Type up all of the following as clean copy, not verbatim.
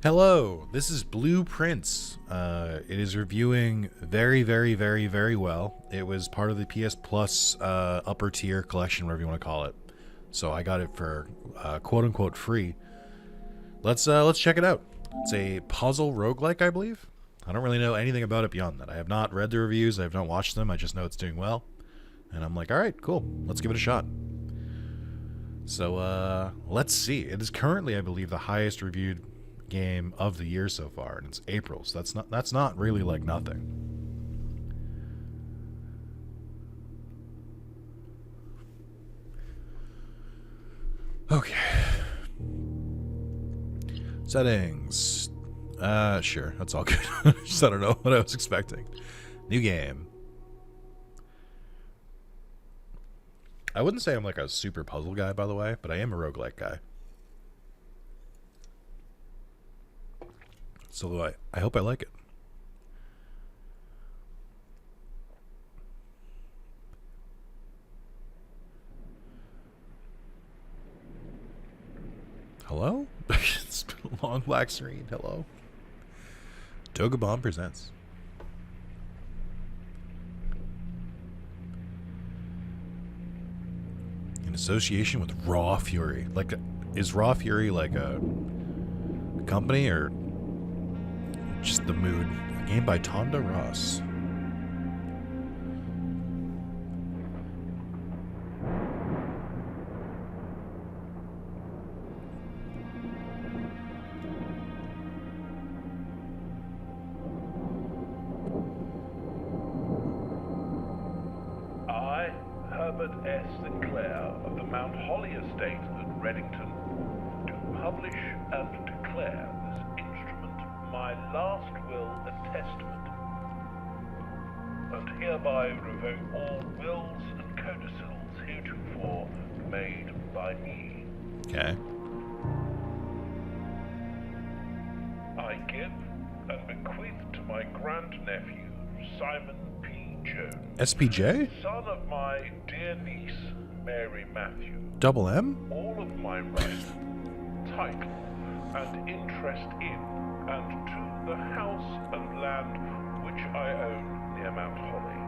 Hello, this is Blueprints. It is reviewing very, very, very, very well. It was part of the PS Plus upper tier collection, whatever you want to call it. So I got it for quote unquote free. Let's check it out. It's a puzzle roguelike, I believe. I don't really know anything about it beyond that. I have not read the reviews. I have not watched them. I just know it's doing well, and I'm like, all right, cool. Let's give it a shot. So let's see. It is currently, I believe, the highest reviewed game of the year so far, and it's April, so that's not really like nothing. Okay. Settings. Sure, that's all good. Just I don't know what I was expecting. New game. I wouldn't say I'm like a super puzzle guy, by the way, but I am a roguelike guy. So I hope I like it. Hello? It's been a long black screen. Hello? Dogabomb presents. In association with Raw Fury. Like, is Raw Fury like a company or just the mood? A game by Tonda Ross. I, Herbert S. Sinclair of the Mount Holly Estate at Reddington, do publish and declare this instrument my last will and testament, and hereby revoke all wills and codicils heretofore made by me. Okay. I give and bequeath to my grandnephew, Simon P. Jones, SPJ? son of my dear niece, Mary Matthew, Double M? all of my rights, title, and interest in and to the house and land which I own near Mount Holly.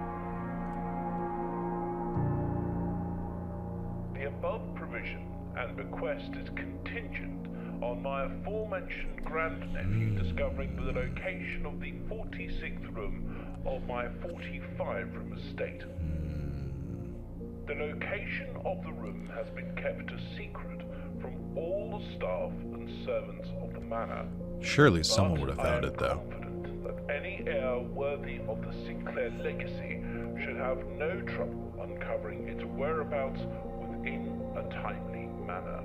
The above provision and bequest is contingent on my aforementioned grandnephew discovering the location of the 46th room of my 45-room estate. The location of the room has been kept a secret from all the staff and servants of the manor. Surely someone But would have I found am it, though. confident that any heir worthy of the Sinclair legacy should have no trouble uncovering its whereabouts within a timely manner.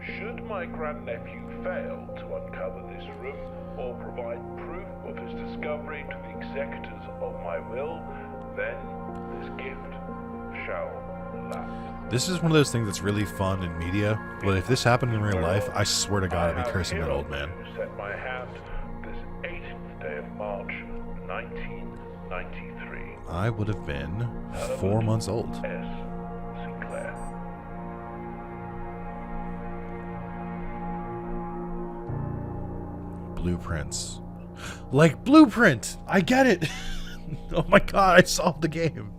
Should my grandnephew fail to uncover this room or provide proof of his discovery to the executors of my will, then this gift shall lapse. This is one of those things that's really fun in media, but if this happened in real life, I swear to God, I'd be cursing that old man. Set my hand this 18th day of March, 1993. I would have been 4 months old. S. Sinclair. Blueprints. Like Blueprint! I get it! Oh my God, I solved the game.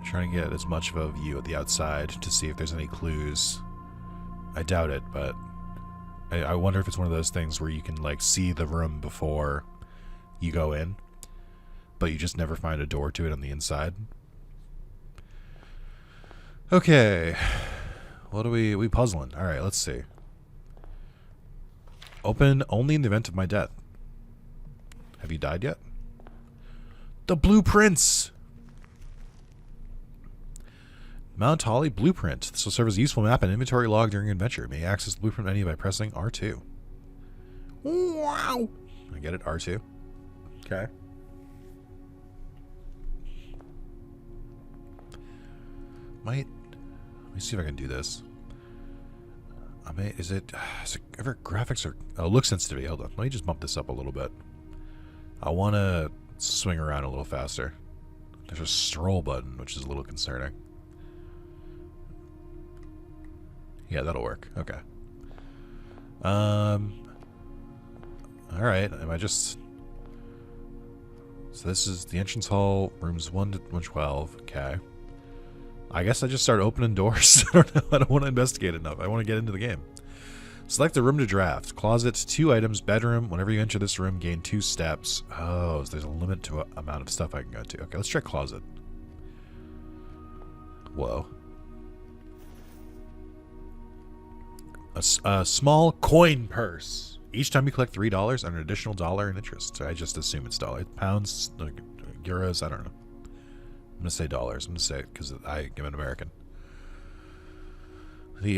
Trying to get as much of a view at the outside to see if there's any clues. I doubt it, but I wonder if it's one of those things where you can like see the room before you go in, but you just never find a door to it on the inside. Okay, what are we puzzling? All right, let's see. Open only in the event of my death. Have you died yet? The blueprints. Mount Holly Blueprint. This will serve as a useful map and inventory log during your adventure. You may access the blueprint menu by pressing R2. Wow! I get it, R2. Okay. Let me see if I can do this. Is it ever graphics or look sensitivity? Hold on. Let me just bump this up a little bit. I want to swing around a little faster. There's a stroll button, which is a little concerning. Yeah, that'll work. Okay. Alright, am I just... So this is the entrance hall, rooms 1 to 112. Okay. I guess I just start opening doors. I don't know. I don't want to investigate enough. I want to get into the game. Select the room to draft. Closet, 2 items. Bedroom. Whenever you enter this room, gain 2 steps. Oh, so there's a limit to a amount of stuff I can go to. Okay, let's try closet. Whoa. A small coin purse. Each time you collect $3, earn an additional $1 in interest. So I just assume it's dollars. Pounds, euros, I don't know. I'm going to say dollars. I'm going to say it because I am an American.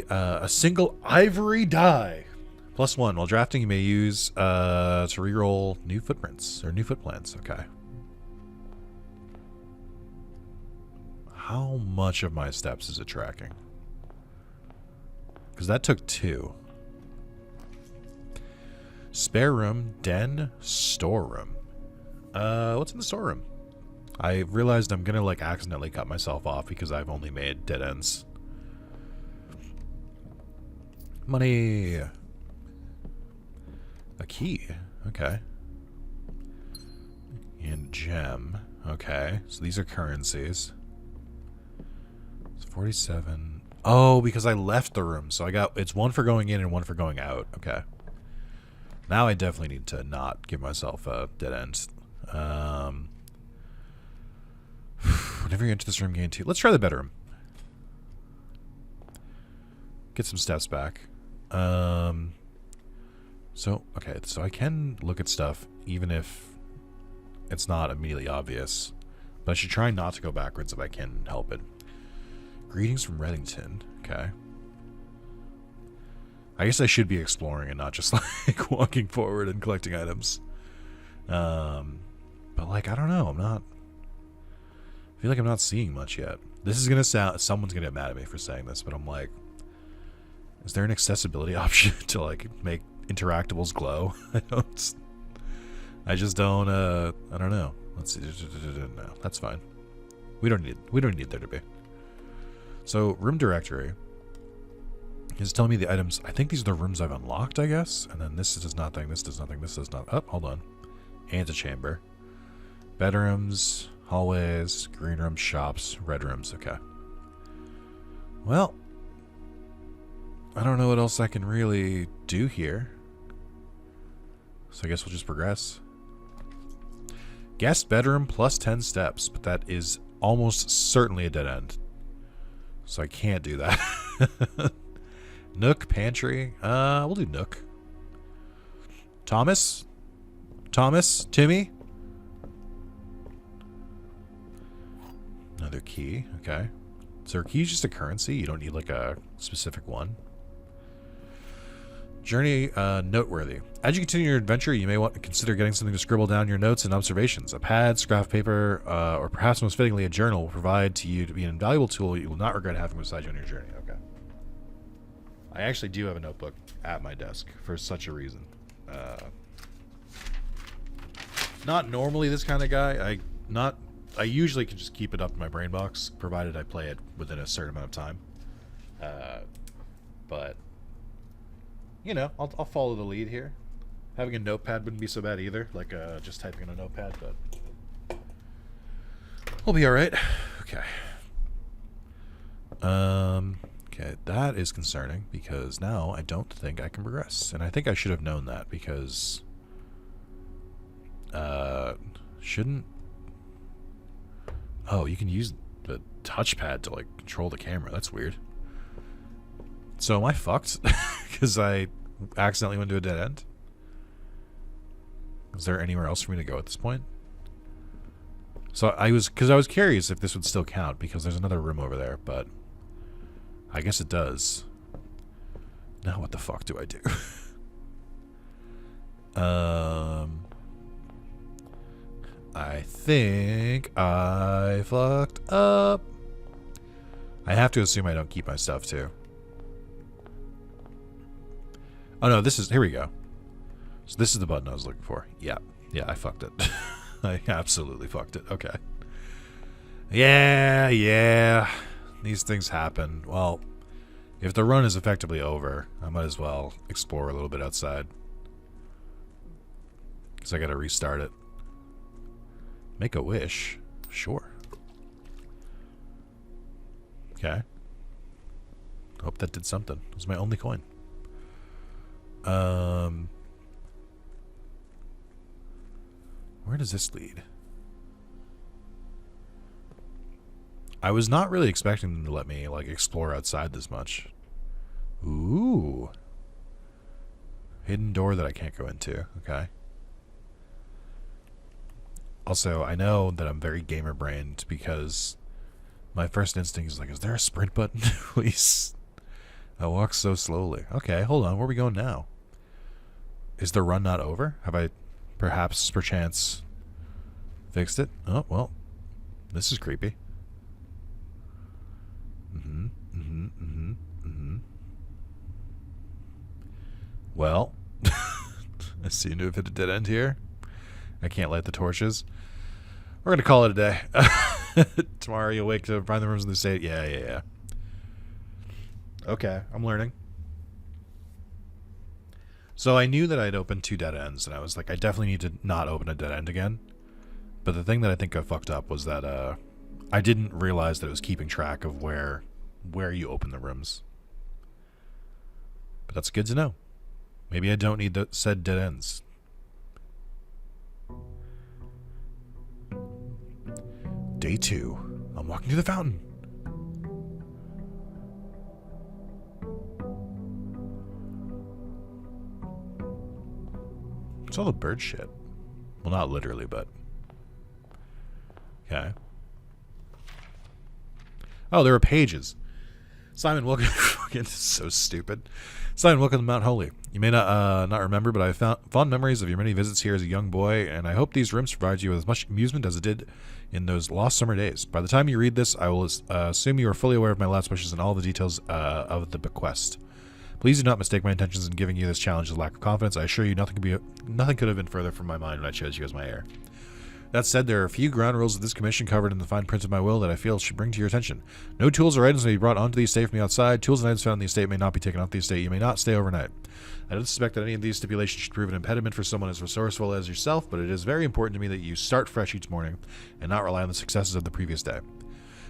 A single ivory die. +1. While drafting, you may use to reroll new footprints or new footplans. Okay. How much of my steps is it tracking? Because that took 2. Spare room, den, storeroom. What's in the storeroom? I realized I'm gonna like accidentally cut myself off because I've only made dead ends. Money. A key. Okay. And gem. Okay. So these are currencies. It's 47. Oh, because I left the room. So I got... It's 1 for going in and 1 for going out. Okay. Now I definitely need to not give myself a dead end. Whenever you enter this room, gain 2. Let's try the bedroom. Get some steps back. So, okay, so I can look at stuff even if it's not immediately obvious. But I should try not to go backwards if I can help it. Greetings from Reddington. Okay. I guess I should be exploring and not just like walking forward and collecting items. But like, I don't know. I feel like I'm not seeing much yet. This is going to sound... Someone's going to get mad at me for saying this, but I'm like... Is there an accessibility option to like make interactables glow? I just don't I don't know. Let's see. No, that's fine. We don't need there to be. So room directory is telling me the items. I think these are the rooms I've unlocked, I guess. And then this does nothing, this does nothing, this does not. Oh, hold on. Antechamber. Bedrooms, hallways, green rooms, shops, red rooms. Okay. Well, I don't know what else I can really do here. So I guess we'll just progress. Guest bedroom plus 10 steps, but that is almost certainly a dead end. So I can't do that. Nook, pantry. We'll do Nook. Thomas? Timmy? Another key. Okay. So are keys just a currency? You don't need like a specific one. Journey noteworthy. As you continue your adventure, you may want to consider getting something to scribble down your notes and observations. A pad, scrap paper, or perhaps most fittingly a journal will provide to you to be an invaluable tool you will not regret having beside you on your journey. Okay. I actually do have a notebook at my desk for such a reason. Not normally this kind of guy. I usually can just keep it up in my brain box, provided I play it within a certain amount of time. But you know, I'll follow the lead here. Having a notepad wouldn't be so bad either, like just typing in a notepad, but we'll be all right. Okay. Okay, that is concerning because now I don't think I can progress, and I think I should have known that because shouldn't. Oh, you can use the touchpad to like control the camera. That's weird. So am I fucked? Because I accidentally went to a dead end? Is there anywhere else for me to go at this point? So I was curious if this would still count because there's another room over there, but I guess it does. Now what the fuck do I do? I think I fucked up. I have to assume I don't keep my stuff too. Oh no, this is... Here we go. So this is the button I was looking for. Yeah. Yeah, I fucked it. I absolutely fucked it. Okay. Yeah. These things happen. Well, If the run is effectively over, I might as well explore a little bit outside. Because I gotta restart it. Make a wish? Sure. Okay. Hope that did something. It was my only coin. Where does this lead? I was not really expecting them to let me, like, explore outside this much. Ooh. Hidden door that I can't go into. Okay. Also, I know that I'm very gamer-brained because my first instinct is like, is there a sprint button? Please. I walk so slowly. Okay, hold on. Where are we going now? Is the run not over? Have I perhaps, perchance, fixed it? Oh, well. This is creepy. Well, I seem to have hit a dead end here. I can't light the torches. We're going to call it a day. Tomorrow you'll wake to find the rooms in the state. Yeah. Okay, I'm learning. So I knew that I'd opened 2 dead ends, and I was like, I definitely need to not open a dead end again. But the thing that I think I fucked up was that I didn't realize that it was keeping track of where you open the rooms. But that's good to know. Maybe I don't need said dead ends. Day 2. I'm walking to the fountain. It's all the bird shit. Well, not literally, but... Okay. Oh, there are pages. Simon, welcome. This is so stupid. Simon, welcome to Mount Holy. You may not remember, but I have fond memories of your many visits here as a young boy, and I hope these rooms provide you with as much amusement as it did in those lost summer days. By the time you read this, I will assume you are fully aware of my last wishes and all the details of the bequest. Please do not mistake my intentions in giving you this challenge as a lack of confidence. I assure you nothing could have been further from my mind when I chose you as my heir. That said, there are a few ground rules of this commission covered in the fine print of my will that I feel should bring to your attention. No tools or items may be brought onto the estate from the outside. Tools and items found in the estate may not be taken off the estate. You may not stay overnight. I don't suspect that any of these stipulations should prove an impediment for someone as resourceful as yourself, but it is very important to me that you start fresh each morning and not rely on the successes of the previous day.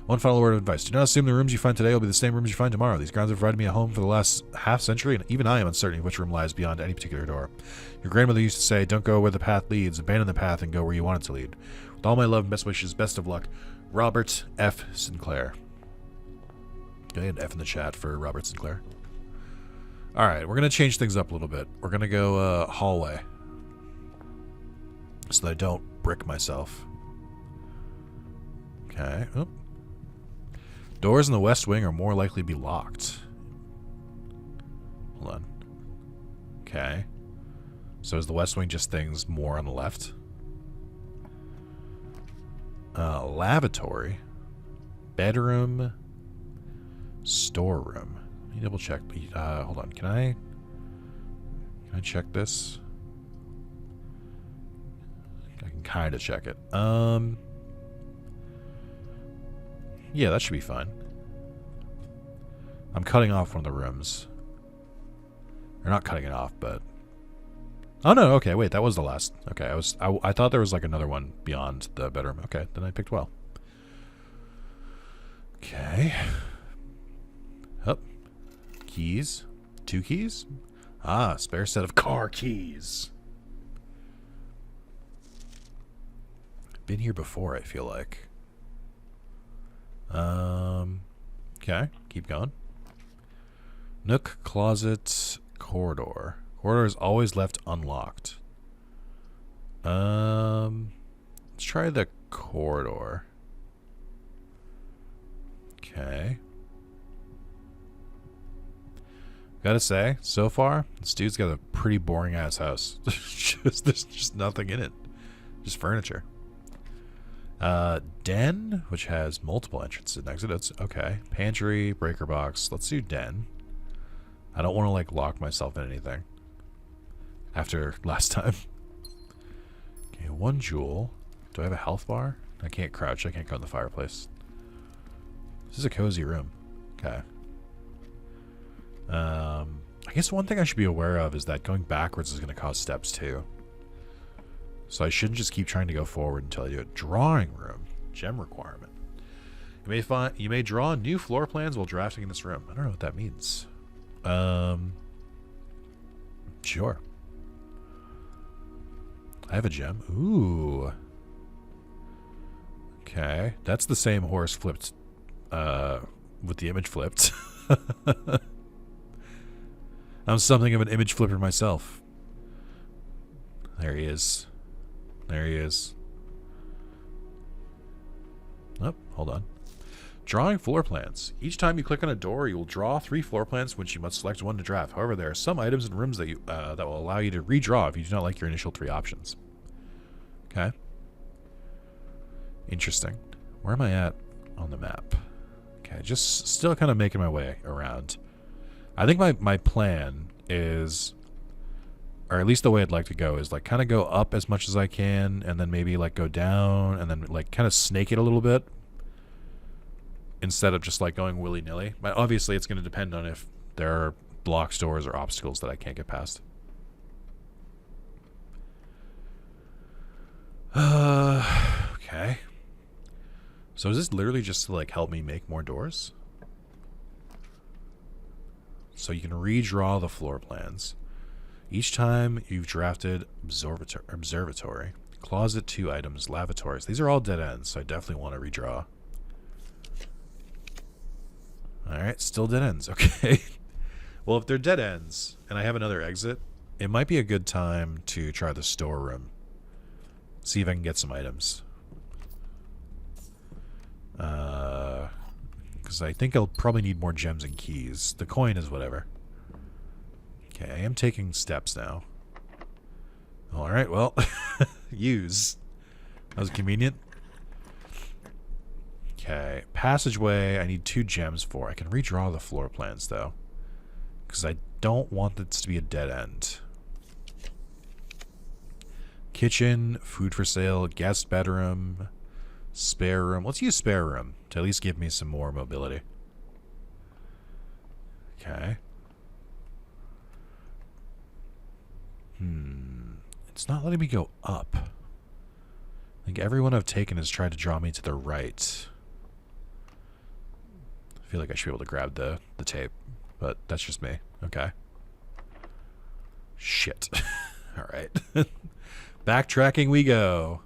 One final word of advice. Do not assume the rooms you find today will be the same rooms you find tomorrow. These grounds have provided me a home for the last half-century, and even I am uncertain which room lies beyond any particular door. Your grandmother used to say, don't go where the path leads, abandon the path and go where you want it to lead. With all my love and best wishes, best of luck, Robert F. Sinclair. Okay, an F in the chat for Robert Sinclair. Alright, we're going to change things up a little bit. We're going to go hallway. So that I don't brick myself. Okay. Oh. Doors in the west wing are more likely to be locked. Hold on. Okay. So is the west wing just things more on the left? Lavatory. Bedroom. Storeroom. Let me double check. Hold on. Can I check this? I can kind of check it. Yeah, that should be fine. I'm cutting off one of the rooms. Or not cutting it off, but... Oh, no, okay, wait, that was the last. Okay, I thought there was, like, another one beyond the bedroom. Okay, then I picked well. Okay. Up. Keys. 2 keys? Ah, spare set of car keys. Been here before, I feel like. Okay, keep going. Nook, closet, corridor. Corridor is always left unlocked. Let's try the corridor. Okay. Gotta say, so far, this dude's got a pretty boring ass house. There's just nothing in it. Just furniture. Den, which has multiple entrances and exits. Okay. Pantry, breaker box. Let's do den. I don't want to, like, lock myself in anything. After last time. Okay, 1 jewel. Do I have a health bar? I can't crouch. I can't go in the fireplace. This is a cozy room. Okay. I guess one thing I should be aware of is that going backwards is going to cause steps too. So I shouldn't just keep trying to go forward until I do a drawing room. Gem requirement. You may draw new floor plans while drafting in this room. I don't know what that means. Sure. I have a gem. Ooh. Okay. That's the same horse flipped, with the image flipped. I'm something of an image flipper myself. There he is. There he is. Oh, hold on. Drawing floor plans. Each time you click on a door, you will draw 3 floor plans, which you must select one to draft. However, there are some items and rooms that that will allow you to redraw if you do not like your initial 3 options. Okay. Interesting. Where am I at on the map? Okay, just still kind of making my way around. I think my plan is, or at least the way I'd like to go, is like kind of go up as much as I can, and then maybe like go down, and then like kind of snake it a little bit, instead of just like going willy-nilly. But obviously it's going to depend on if there are block doors or obstacles that I can't get past. Okay. So is this literally just to like help me make more doors? So you can redraw the floor plans. Each time you've drafted observatory, closet, 2 items, lavatories. These are all dead ends, so I definitely want to redraw. Alright, still dead ends. Okay. Well, if they're dead ends, and I have another exit, it might be a good time to try the storeroom. See if I can get some items. Because I think I'll probably need more gems and keys. The coin is whatever. Okay, I am taking steps now. Alright, well. Use. That was convenient. Okay, passageway I need 2 gems for. I can redraw the floor plans, though. Because I don't want this to be a dead end. Kitchen, food for sale, guest bedroom, spare room. Let's use spare room to at least give me some more mobility. Okay. It's not letting me go up. I think everyone I've taken has tried to draw me to the right. I feel like I should be able to grab the tape, but that's just me. Okay. Shit. Alright. Backtracking we go.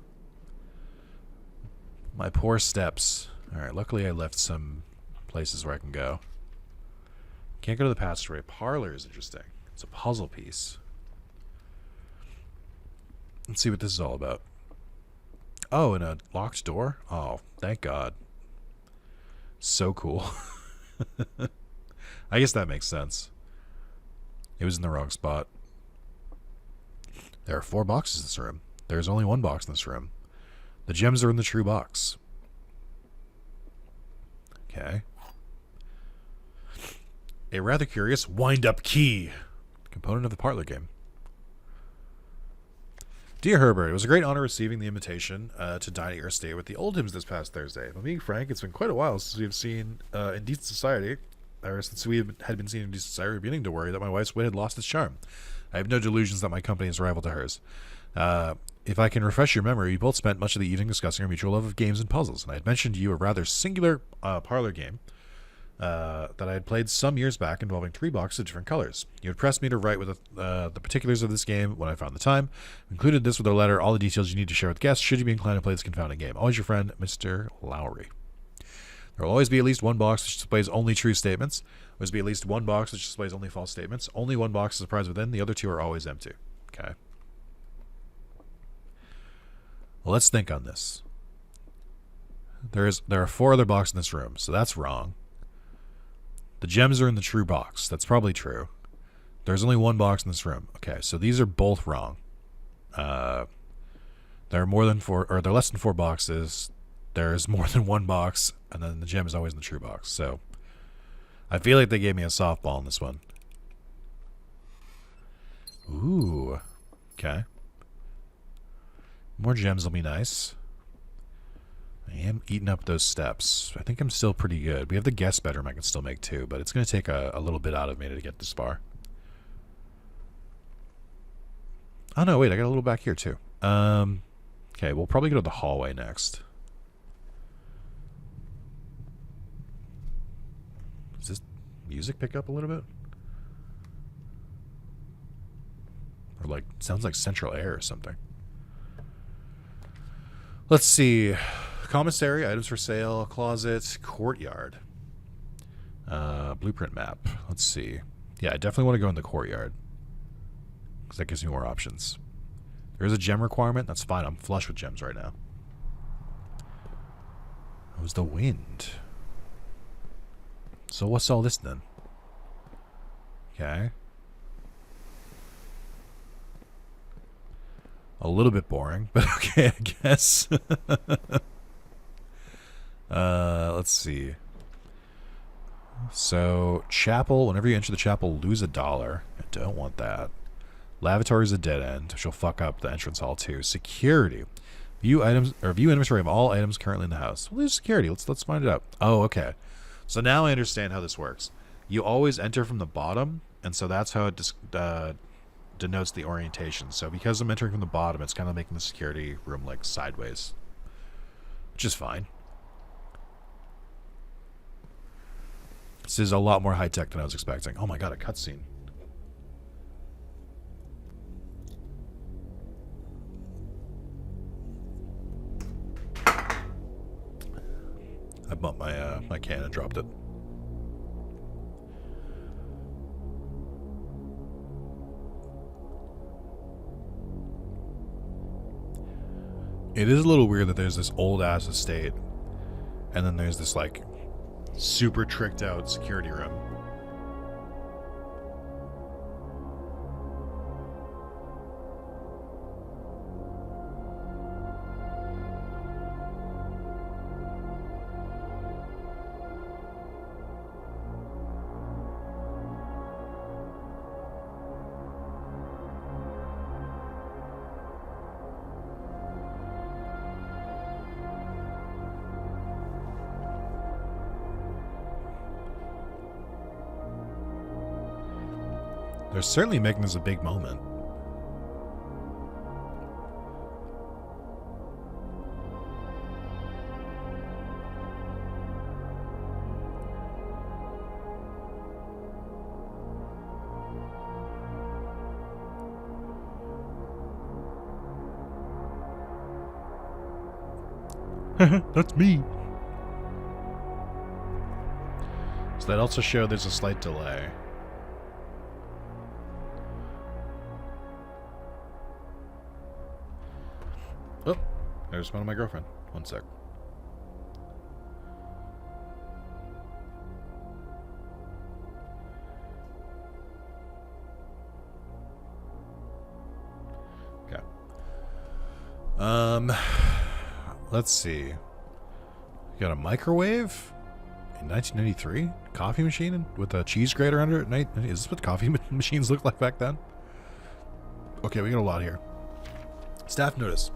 My poor steps. Alright, luckily I left some places where I can go. Can't go to the passageway. Parlor is interesting. It's a puzzle piece. Let's see what this is all about. Oh, and a locked door? Oh, thank God. So cool. I guess that makes sense. It was in the wrong spot. There are 4 boxes in this room. There's only 1 box in this room. The gems are in the true box. Okay. A rather curious wind-up key. Component of the parlor game. Dear Herbert, it was a great honor receiving the invitation to dine at your estate with the Oldhams this past Thursday. If I'm being frank, it's been quite a while since we have seen Indecent Society, or since we had been seen Indecent Society, we're beginning to worry that my wife's wit had lost its charm. I have no delusions that my company is rival to hers. If I can refresh your memory, we both spent much of the evening discussing our mutual love of games and puzzles, and I had mentioned to you a rather singular parlor game that I had played some years back involving 3 boxes of different colors. You had pressed me to write with the particulars of this game when I found the time. Included this with a letter, all the details you need to share with guests should you be inclined to play this confounding game. Always your friend, Mr. Lowry. There will always be at least 1 box which displays only true statements. There will always be at least 1 box which displays only false statements. Only 1 box is a prize within. The other 2 are always empty. Okay. Well, let's think on this. There are 4 other boxes in this room, so that's wrong. The gems are in the true box. That's probably true. There's only 1 box in this room. Okay, so these are both wrong. There are more than 4, or there are less than 4 boxes. There's more than 1 box, and then the gem is always in the true box. So I feel like they gave me a softball in this one. Ooh. Okay. More gems will be nice. I am eating up those steps. I think I'm still pretty good. We have the guest bedroom I can still make too, but it's going to take a little bit out of me to get this far. Oh no, wait, I got a little back here too. Okay, we'll probably go to the hallway next. Does this music pick up a little bit? Or like, sounds like central air or something. Let's see. Commissary, items for sale, closet, courtyard. Blueprint map. Let's see. Yeah, I definitely want to go in the courtyard. Because that gives me more options. There is a gem requirement. That's fine. I'm flush with gems right now. It was the wind. So what's all this then? Okay. A little bit boring, but okay, I guess. Let's see. So, chapel. Whenever you enter the chapel, lose $1. I don't want that. Lavatory is a dead end, which will fuck up the entrance hall too. Security. View items or view inventory of all items currently in the house. Well, there's security. Let's find it out. Oh, okay. So now I understand how this works. You always enter from the bottom, and so that's how it denotes the orientation. So because I'm entering from the bottom, it's kind of making the security room like sideways, which is fine. This is a lot more high tech than I was expecting. Oh my god, a cutscene. I bumped my my can and dropped it. It is a little weird that there's this old ass estate, and then there's this like super tricked out security room. They're certainly making this a big moment. That's me. So that also showed there's a slight delay. Oh, I just found my girlfriend. One sec. Okay. Let's see. You got a microwave in 1993? Coffee machine with a cheese grater under it? Is this what coffee machines looked like back then? Okay, we got a lot here. Staff notice.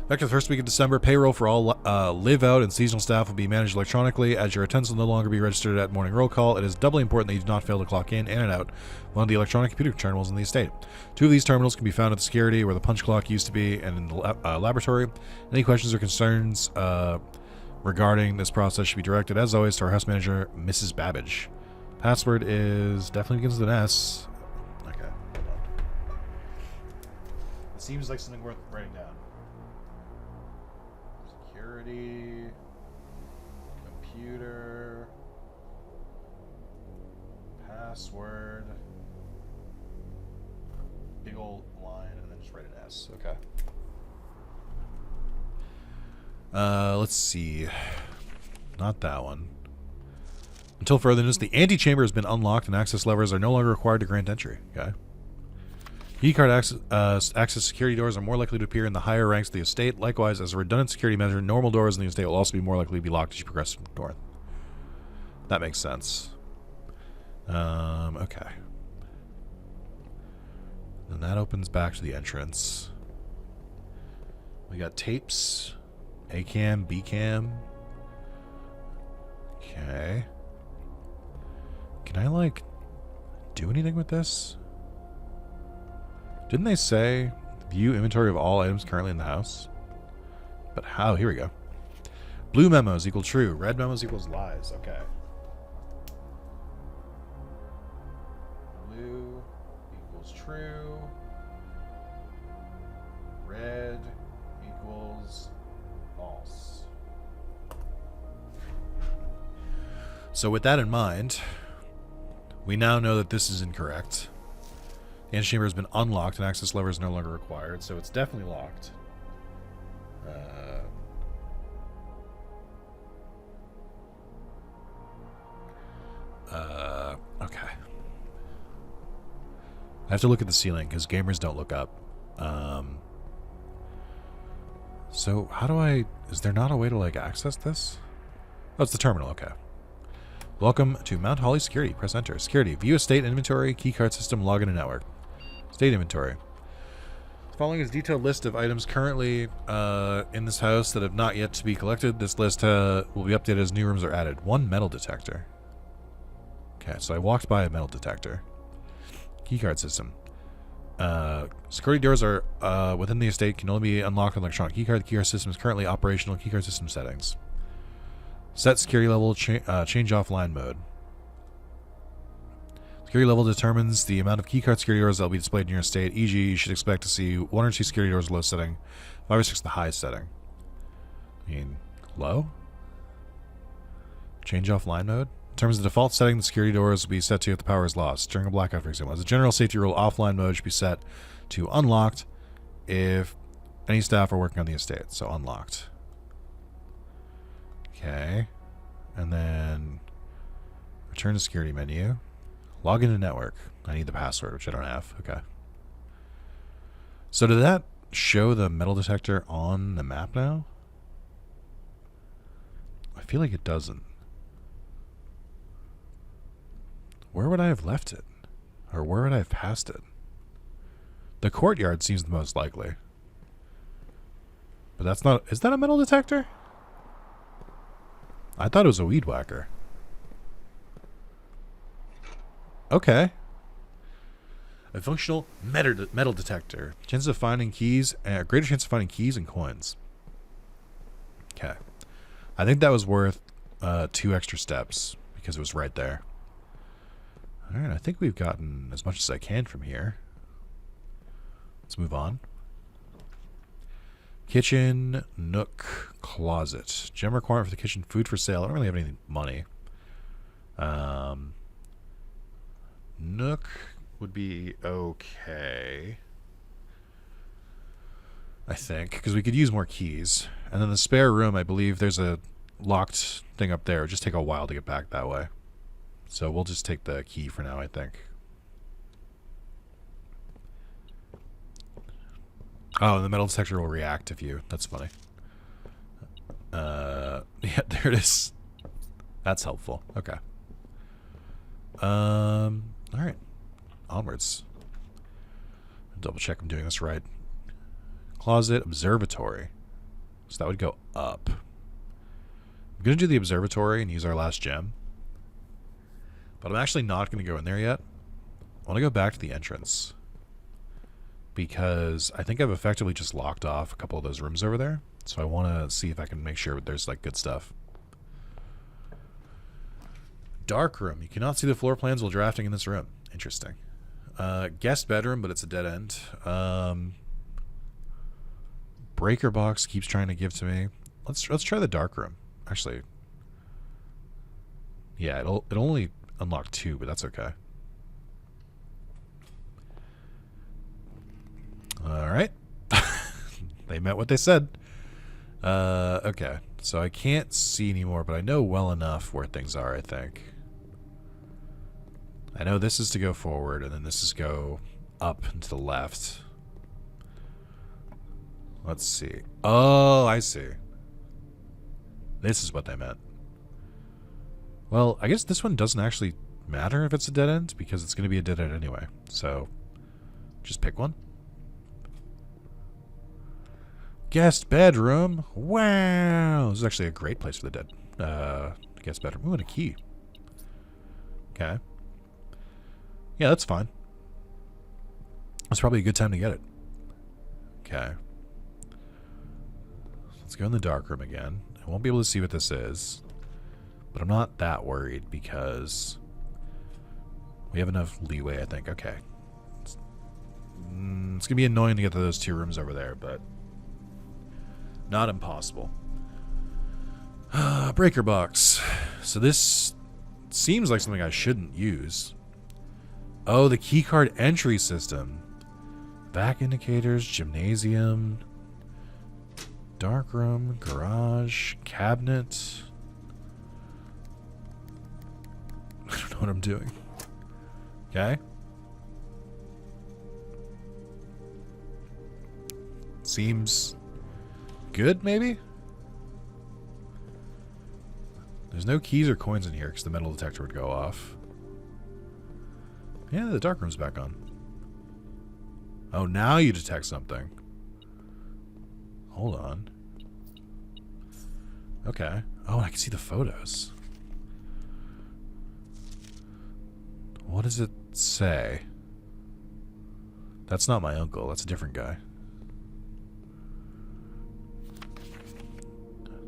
After the first week of December, payroll for all live-out and seasonal staff will be managed electronically. As your attendance will no longer be registered at morning roll call, it is doubly important that you do not fail to clock in and out one of the electronic computer terminals in the estate. 2 of these terminals can be found at the security, where the punch clock used to be, and in the laboratory. Any questions or concerns regarding this process should be directed, as always, to our house manager, Mrs. Babbage. Password is definitely begins with an S. Okay, hold on. It seems like something worth writing down. Security, computer, password, big old line, and then just write an S. Okay. Let's see. Not that one. Until further notice, the antechamber has been unlocked and access levers are no longer required to grant entry. Okay. Keycard access security doors are more likely to appear in the higher ranks of the estate. Likewise, as a redundant security measure, normal doors in the estate will also be more likely to be locked as you progress north. That makes sense. Okay. Then that opens back to the entrance. We got tapes A cam, B cam. Okay. Can I, like, do anything with this? Didn't they say view inventory of all items currently in the house? But how? Here we go. Blue memos equal true. Red memos equals lies. Okay. Blue equals true. Red equals false. So with that in mind, we now know that this is incorrect. The antechamber has been unlocked and access lever is no longer required, so it's definitely locked. Okay. I have to look at the ceiling because gamers don't look up. So how do I... Is there not a way to, like, access this? Oh, it's the terminal. Okay. Welcome to Mount Holly Security. Press enter. Security. View estate inventory, keycard system, login and network. State inventory. Following is a detailed list of items currently in this house that have not yet to be collected. This list will be updated as new rooms are added. 1 metal detector. Okay, so I walked by a metal detector. Keycard system. Security doors are within the estate can only be unlocked with electronic keycard. The keycard system is currently operational. Keycard system settings. Set security level. Change offline mode. Security level determines the amount of keycard security doors that will be displayed in your estate. E.g., you should expect to see 1 or 2 security doors low setting, 5 or 6 the high setting. I mean, low? Change offline mode? Determines the default setting the security doors will be set to if the power is lost. During a blackout, for example. As a general safety rule, offline mode should be set to unlocked if any staff are working on the estate. So unlocked. Okay. And then return to security menu. Log into network. I need the password, which I don't have. Okay. So did that show the metal detector on the map now? I feel like it doesn't. Where would I have left it? Or where would I have passed it? The courtyard seems the most likely. But that's not... Is that a metal detector? I thought it was a weed whacker. Okay. A functional metal detector. Chances of finding keys... greater chance of finding keys and coins. Okay. I think that was worth 2 extra steps. Because it was right there. Alright, I think we've gotten as much as I can from here. Let's move on. Kitchen, nook, closet. Gem requirement for the kitchen, food for sale. I don't really have any money. Nook would be okay. I think, because we could use more keys. And then the spare room, I believe there's a locked thing up there. It'll just take a while to get back that way. So we'll just take the key for now, I think. Oh, and the metal detector will react if you... That's funny. Yeah, there it is. That's helpful. Okay. Alright. Onwards. Double check I'm doing this right. Closet, observatory. So that would go up. I'm going to do the observatory and use our last gem. But I'm actually not going to go in there yet. I want to go back to the entrance. Because I think I've effectively just locked off a couple of those rooms over there. So I want to see if I can make sure there's like good stuff. Dark room. You cannot see the floor plans while drafting in this room. Interesting. Guest bedroom, but it's a dead end. Breaker box keeps trying to give to me. Let's try the dark room. Actually, yeah, it'll only unlock 2, but that's okay. All right. They meant what they said. Okay. So I can't see anymore, but I know well enough where things are, I think. I know this is to go forward, and then this is go up and to the left. Let's see. Oh, I see. This is what they meant. Well, I guess this one doesn't actually matter if it's a dead end, because it's going to be a dead end anyway. So, just pick one. Guest bedroom. Wow. This is actually a great place for the dead. Guest bedroom. Ooh, and a key. Okay. Yeah, that's fine. It's probably a good time to get it. Okay. Let's go in the dark room again. I won't be able to see what this is, but I'm not that worried because we have enough leeway, I think. Okay. It's going to be annoying to get to those 2 rooms over there, but not impossible. Breaker box. So this seems like something I shouldn't use. Oh, the keycard entry system. Back indicators, gymnasium, dark room, garage, cabinet. I don't know what I'm doing. Okay. Seems good, maybe? There's no keys or coins in here because the metal detector would go off. Yeah, the dark room's back on. Oh, now you detect something. Hold on. Okay. Oh, I can see the photos. What does it say? That's not my uncle. That's a different guy.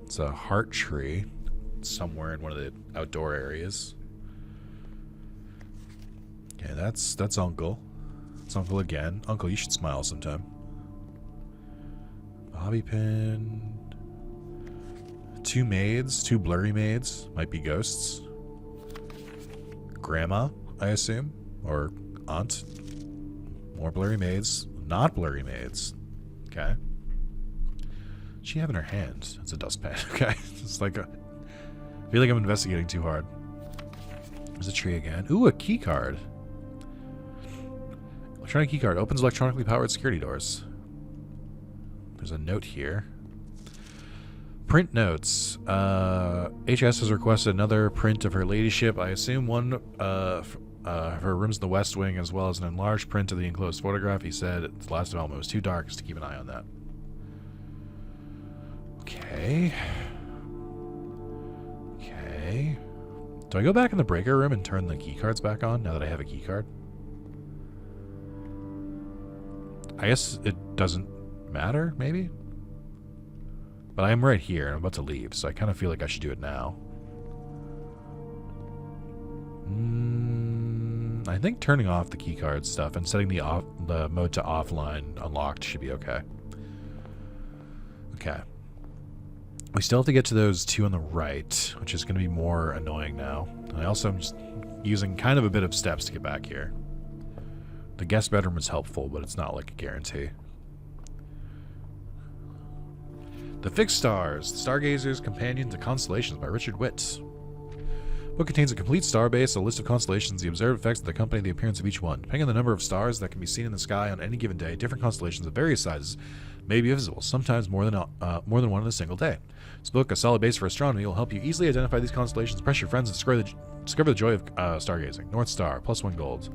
It's a heart tree somewhere in one of the outdoor areas. Okay, that's Uncle. It's Uncle again. Uncle, you should smile sometime. Bobby pin. 2 maids. 2 blurry maids. Might be ghosts. Grandma, I assume. Or aunt. More blurry maids. Not blurry maids. Okay. What's she have in her hand? It's a dustpan. Okay. It's like a... I feel like I'm investigating too hard. There's a tree again. Ooh, a key card. Electronic key card. Opens electronically powered security doors. There's a note here. Print notes. HS has requested another print of her ladyship. I assume one of her rooms in the West Wing, as well as an enlarged print of the enclosed photograph. He said the last development was too dark, so to keep an eye on that. Okay. Okay. Do I go back in the breaker room and turn the key cards back on now that I have a key card? I guess it doesn't matter, maybe? But I am right here, and I'm about to leave, so I kind of feel like I should do it now. I think turning off the keycard stuff and setting the mode to offline unlocked should be okay. Okay. We still have to get to those 2 on the right, which is going to be more annoying now. And I also am just using kind of a bit of steps to get back here. The guest bedroom was helpful, but it's not like a guarantee. The Fixed Stars, The Stargazer's Companion to Constellations by Richard Witt. Book contains a complete star base, a list of constellations, the observed effects that accompany the appearance of each one. Depending on the number of stars that can be seen in the sky on any given day, different constellations of various sizes may be visible, sometimes more than one in a single day. This book, a solid base for astronomy, will help you easily identify these constellations, impress your friends, and discover the joy of stargazing. North Star, +1 gold.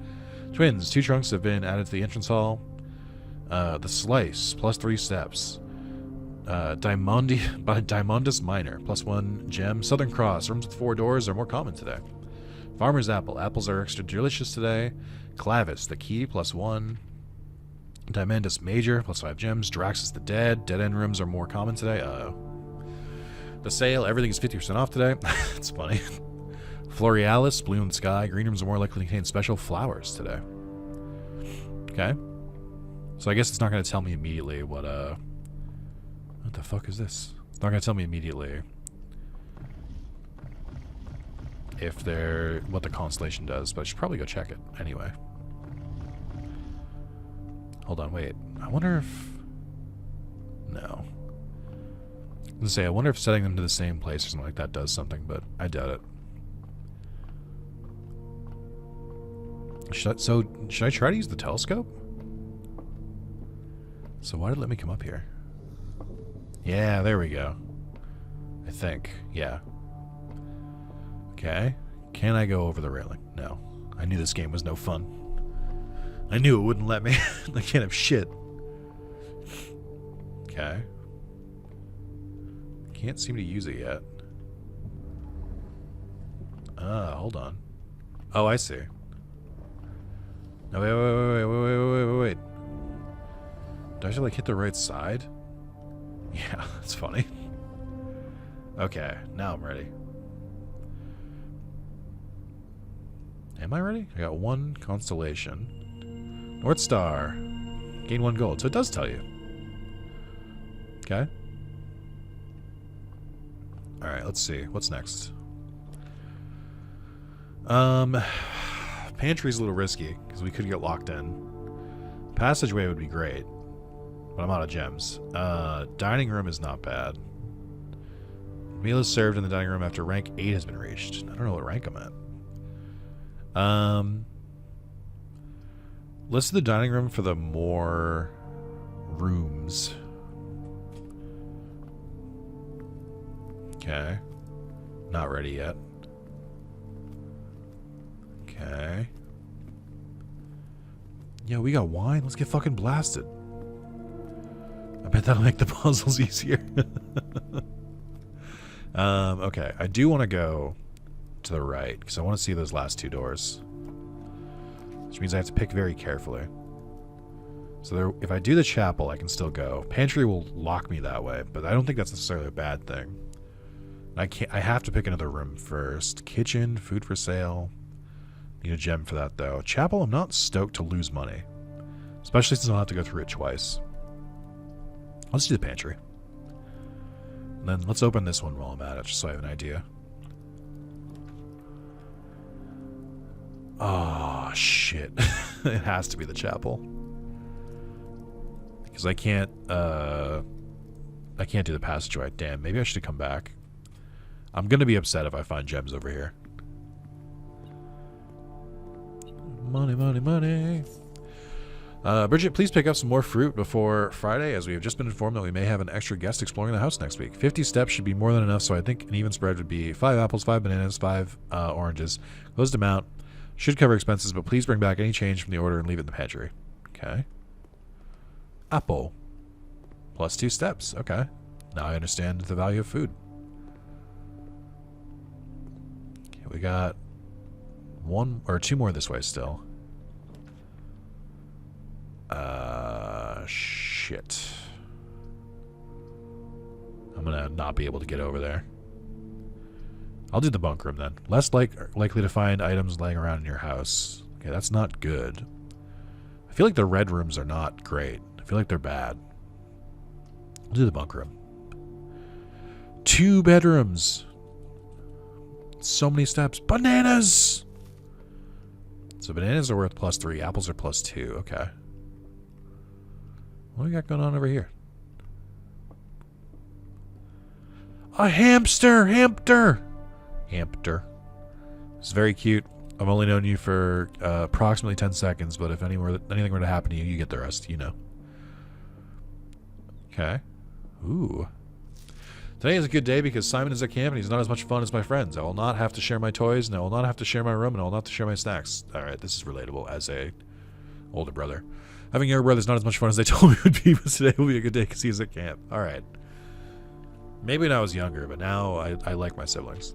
Twins, 2 trunks have been added to the entrance hall. The Slice, +3 steps. Diamondus Minor, +1 gem. Southern Cross, rooms with 4 doors are more common today. Farmer's Apple, apples are extra delicious today. Clavis, the key, +1. Diamandus Major, +5 gems. Draxus the Dead, dead end rooms are more common today. The Sale, everything is 50% off today. It's funny. Florealis, blue in the sky. Green rooms are more likely to contain special flowers today. Okay. So I guess it's not going to tell me immediately what the fuck is this? It's not going to tell me immediately what the constellation does, but I should probably go check it anyway. Hold on, wait. I wonder if... No. I was going to say, I wonder if setting them to the same place or something like that does something, but I doubt it. Should I try to use the telescope? So why did it let me come up here? Yeah, there we go. I think. Yeah. Okay. Can I go over the railing? No. I knew this game was no fun. I knew it wouldn't let me. I can't have shit. Okay. Can't seem to use it yet. Hold on. Oh, I see. No, wait. Do I have to, like, hit the right side? Yeah, that's funny. Okay, now I'm ready. Am I ready? I got 1 constellation. North Star. Gain 1 gold. So it does tell you. Okay. Alright, let's see. What's next? Pantry's a little risky, because we could get locked in. Passageway would be great, but I'm out of gems. Dining room is not bad. Meal is served in the dining room after rank 8 has been reached. I don't know what rank I'm at. Let's do the dining room for the more rooms. Okay. Not ready yet. Okay. Yeah, we got wine. Let's get fucking blasted. I bet that'll make the puzzles easier. Okay. I do want to go to the right, because I want to see those last 2 doors. Which means I have to pick very carefully. So there, if I do the chapel, I can still go. Pantry will lock me that way, but I don't think that's necessarily a bad thing. I have to pick another room first. Kitchen, food for sale. Need a gem for that, though. Chapel, I'm not stoked to lose money. Especially since I'll have to go through it twice. Let's do the pantry. And then let's open this one while I'm at it, just so I have an idea. Oh, shit. It has to be the chapel. Because I can't do the passageway. Damn, maybe I should have come back. I'm going to be upset if I find gems over here. Money, money, money. Bridget, please pick up some more fruit before Friday, as we have just been informed that we may have an extra guest exploring the house next week. 50 steps should be more than enough, so I think an even spread would be 5 apples, 5 bananas, 5 oranges. Closed amount. Should cover expenses, but please bring back any change from the order and leave it in the pantry. Okay. Apple. Plus 2 steps. Okay. Now I understand the value of food. Okay, we got 1 or 2 more this way still. Shit. I'm gonna not be able to get over there. I'll do the bunk room then. Less likely to find items laying around in your house. Okay, that's not good. I feel like the red rooms are not great. I feel like they're bad. I'll do the bunk room. 2 bedrooms. So many steps. Bananas! So bananas are worth plus 3. Apples are plus 2. Okay. What do we got going on over here? A hamster! Hamster! It's very cute. I've only known you for approximately 10 seconds, but if anything were to happen to you, you get the rest, you know. Okay. Ooh. Today is a good day because Simon is at camp and he's not as much fun as my friends. I will not have to share my toys, and I will not have to share my room, and I will not have to share my snacks. Alright, this is relatable as a older brother. Having a younger brother is not as much fun as they told me it would be, but today will be a good day because he's at camp. Alright. Maybe when I was younger, but now I like my siblings.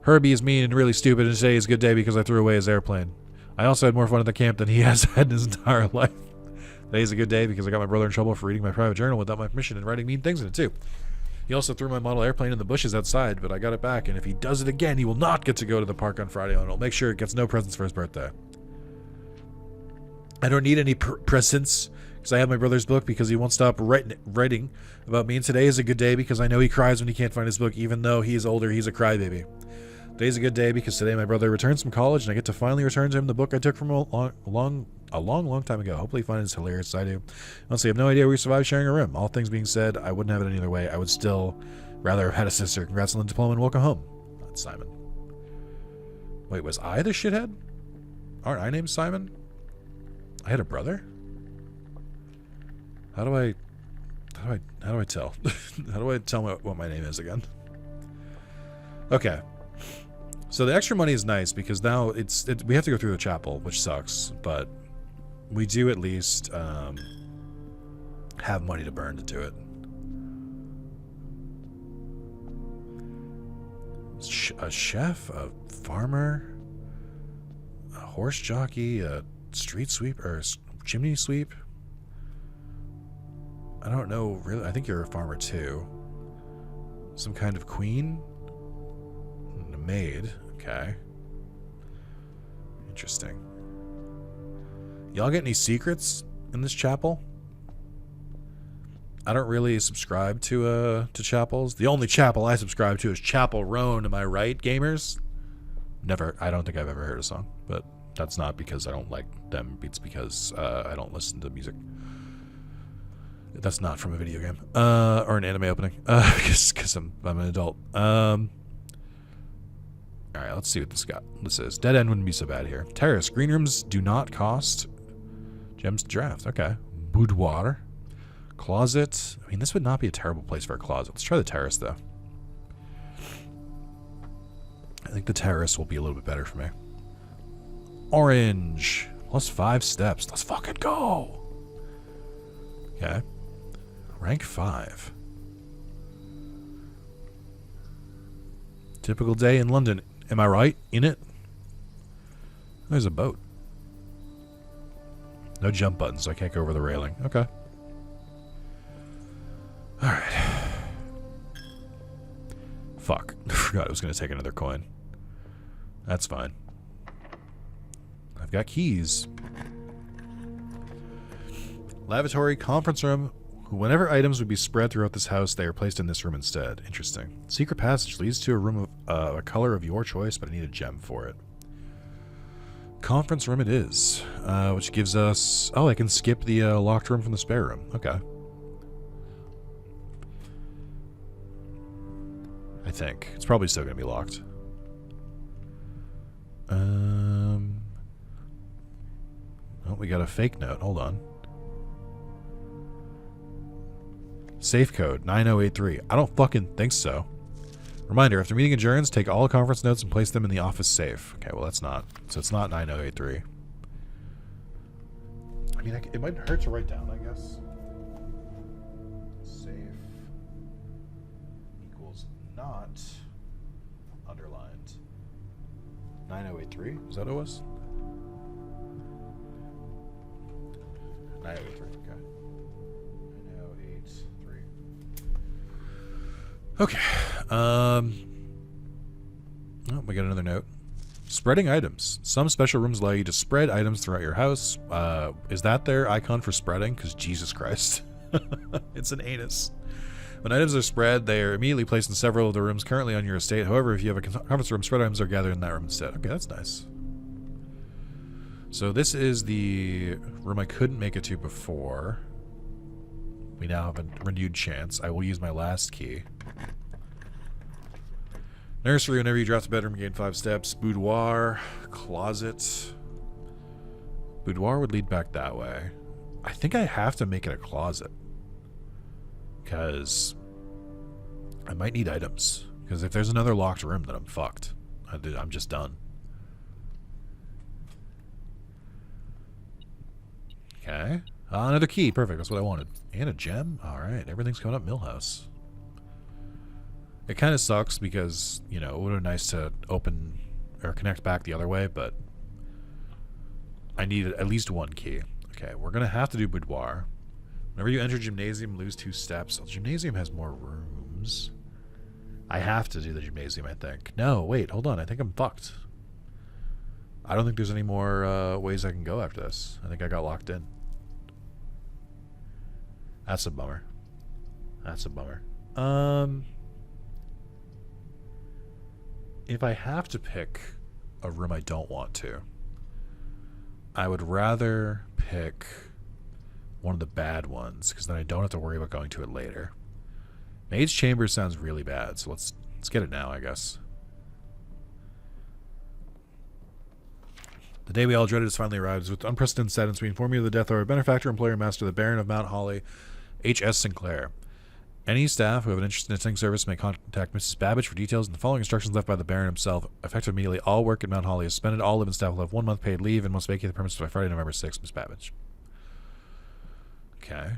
Herbie is mean and really stupid, and today is a good day because I threw away his airplane. I also had more fun at the camp than he has had in his entire life. Today is a good day because I got my brother in trouble for reading my private journal without my permission and writing mean things in it too. He also threw my model airplane in the bushes outside, but I got it back, and if he does it again, he will not get to go to the park on Friday, and I'll make sure it gets no presents for his birthday. I don't need any presents because I have my brother's book because he won't stop writing about me, and today is a good day because I know he cries when he can't find his book, even though he's older, he's a crybaby. Today's a good day because today my brother returns from college and I get to finally return to him the book I took from a long time ago. Hopefully he finds it as hilarious as I do. Honestly, I have no idea we survived sharing a room. All things being said, I wouldn't have it any other way. I would still rather have had a sister. Congrats on the diploma and welcome home. That's Simon. Wait, was I the shithead? Aren't I named Simon? I had a brother? How do I tell? How do I tell what my name is again? Okay. So the extra money is nice because now we have to go through the chapel, which sucks, but we do at least have money to burn to do it. A chef, a farmer, a horse jockey, a street sweep, or chimney sweep. I don't know, really. I think you're a farmer too. Some kind of queen? And a maid. Okay. Interesting. Y'all get any secrets in this chapel? I don't really subscribe to chapels. The only chapel I subscribe to is Chapel Roan. Am I right, gamers? Never. I don't think I've ever heard a song, but that's not because I don't like them. It's because I don't listen to music. That's not from a video game or an anime opening. Because I'm an adult. All right, let's see what this is. Dead end wouldn't be so bad here. Terrace. Green rooms do not cost gems to draft. Okay. Boudoir. Closet. I mean, this would not be a terrible place for a closet. Let's try the terrace, though. I think the terrace will be a little bit better for me. Orange. Plus 5 steps. Let's fucking go. Okay. Rank 5. Typical day in London. Am I right? In it? There's a boat. No jump buttons, so I can't go over the railing. Okay. Alright. Fuck. I forgot I was going to take another coin. That's fine. I've got keys. Lavatory, conference room. Whenever items would be spread throughout this house, they are placed in this room instead. Interesting. Secret passage leads to a room of a color of your choice, but I need a gem for it. Conference room it is, which gives us... Oh, I can skip the locked room from the spare room. Okay. I think. It's probably still going to be locked. Oh, we got a fake note. Hold on. Safe code 9083. I don't fucking think so. Reminder, after meeting adjourns, take all conference notes and place them in the office safe. Okay, well that's not. So it's not 9083. I mean, it might hurt to write down, I guess. Safe equals not underlined. 9083? Is that what it was? 9083, okay. 9083. Okay. Oh, we got another note. Spreading items. Some special rooms allow you to spread items throughout your house. Is that their icon for spreading? Because Jesus Christ. It's an anus. When items are spread, they are immediately placed in several of the rooms currently on your estate. However, if you have a conference room, spread items are gathered in that room instead. Okay, that's nice. So this is the room I couldn't make it to before. We now have a renewed chance. I will use my last key. Nursery, whenever you drop the bedroom, gain 5 steps. Boudoir. Closet. Boudoir would lead back that way. I think I have to make it a closet. Because I might need items. Because if there's another locked room, then I'm fucked. I'm just done. Okay. Another key. Perfect. That's what I wanted. And a gem? Alright. Everything's coming up Millhouse. It kind of sucks because, you know, it would have been nice to open or connect back the other way, but I needed at least one key. Okay, we're going to have to do boudoir. Whenever you enter gymnasium, lose 2 steps. The gymnasium has more rooms. I have to do the gymnasium, I think. No, wait, hold on. I think I'm fucked. I don't think there's any more ways I can go after this. I think I got locked in. That's a bummer. That's a bummer. If I have to pick a room I don't want to, I would rather pick one of the bad ones, because then I don't have to worry about going to it later. Maid's Chamber sounds really bad, so let's get it now, I guess. The day we all dreaded has finally arrived. With unprecedented sadness, we inform you of the death of our benefactor, employer, master, the Baron of Mount Holly, H.S. Sinclair. Any staff who have an interest in attending service may contact Mrs. Babbage for details, and the following instructions left by the Baron himself. Effective immediately, all work at Mount Holly is suspended. All living staff will have 1 month paid leave and must vacate the premises by Friday, November 6th. Miss Babbage. Okay.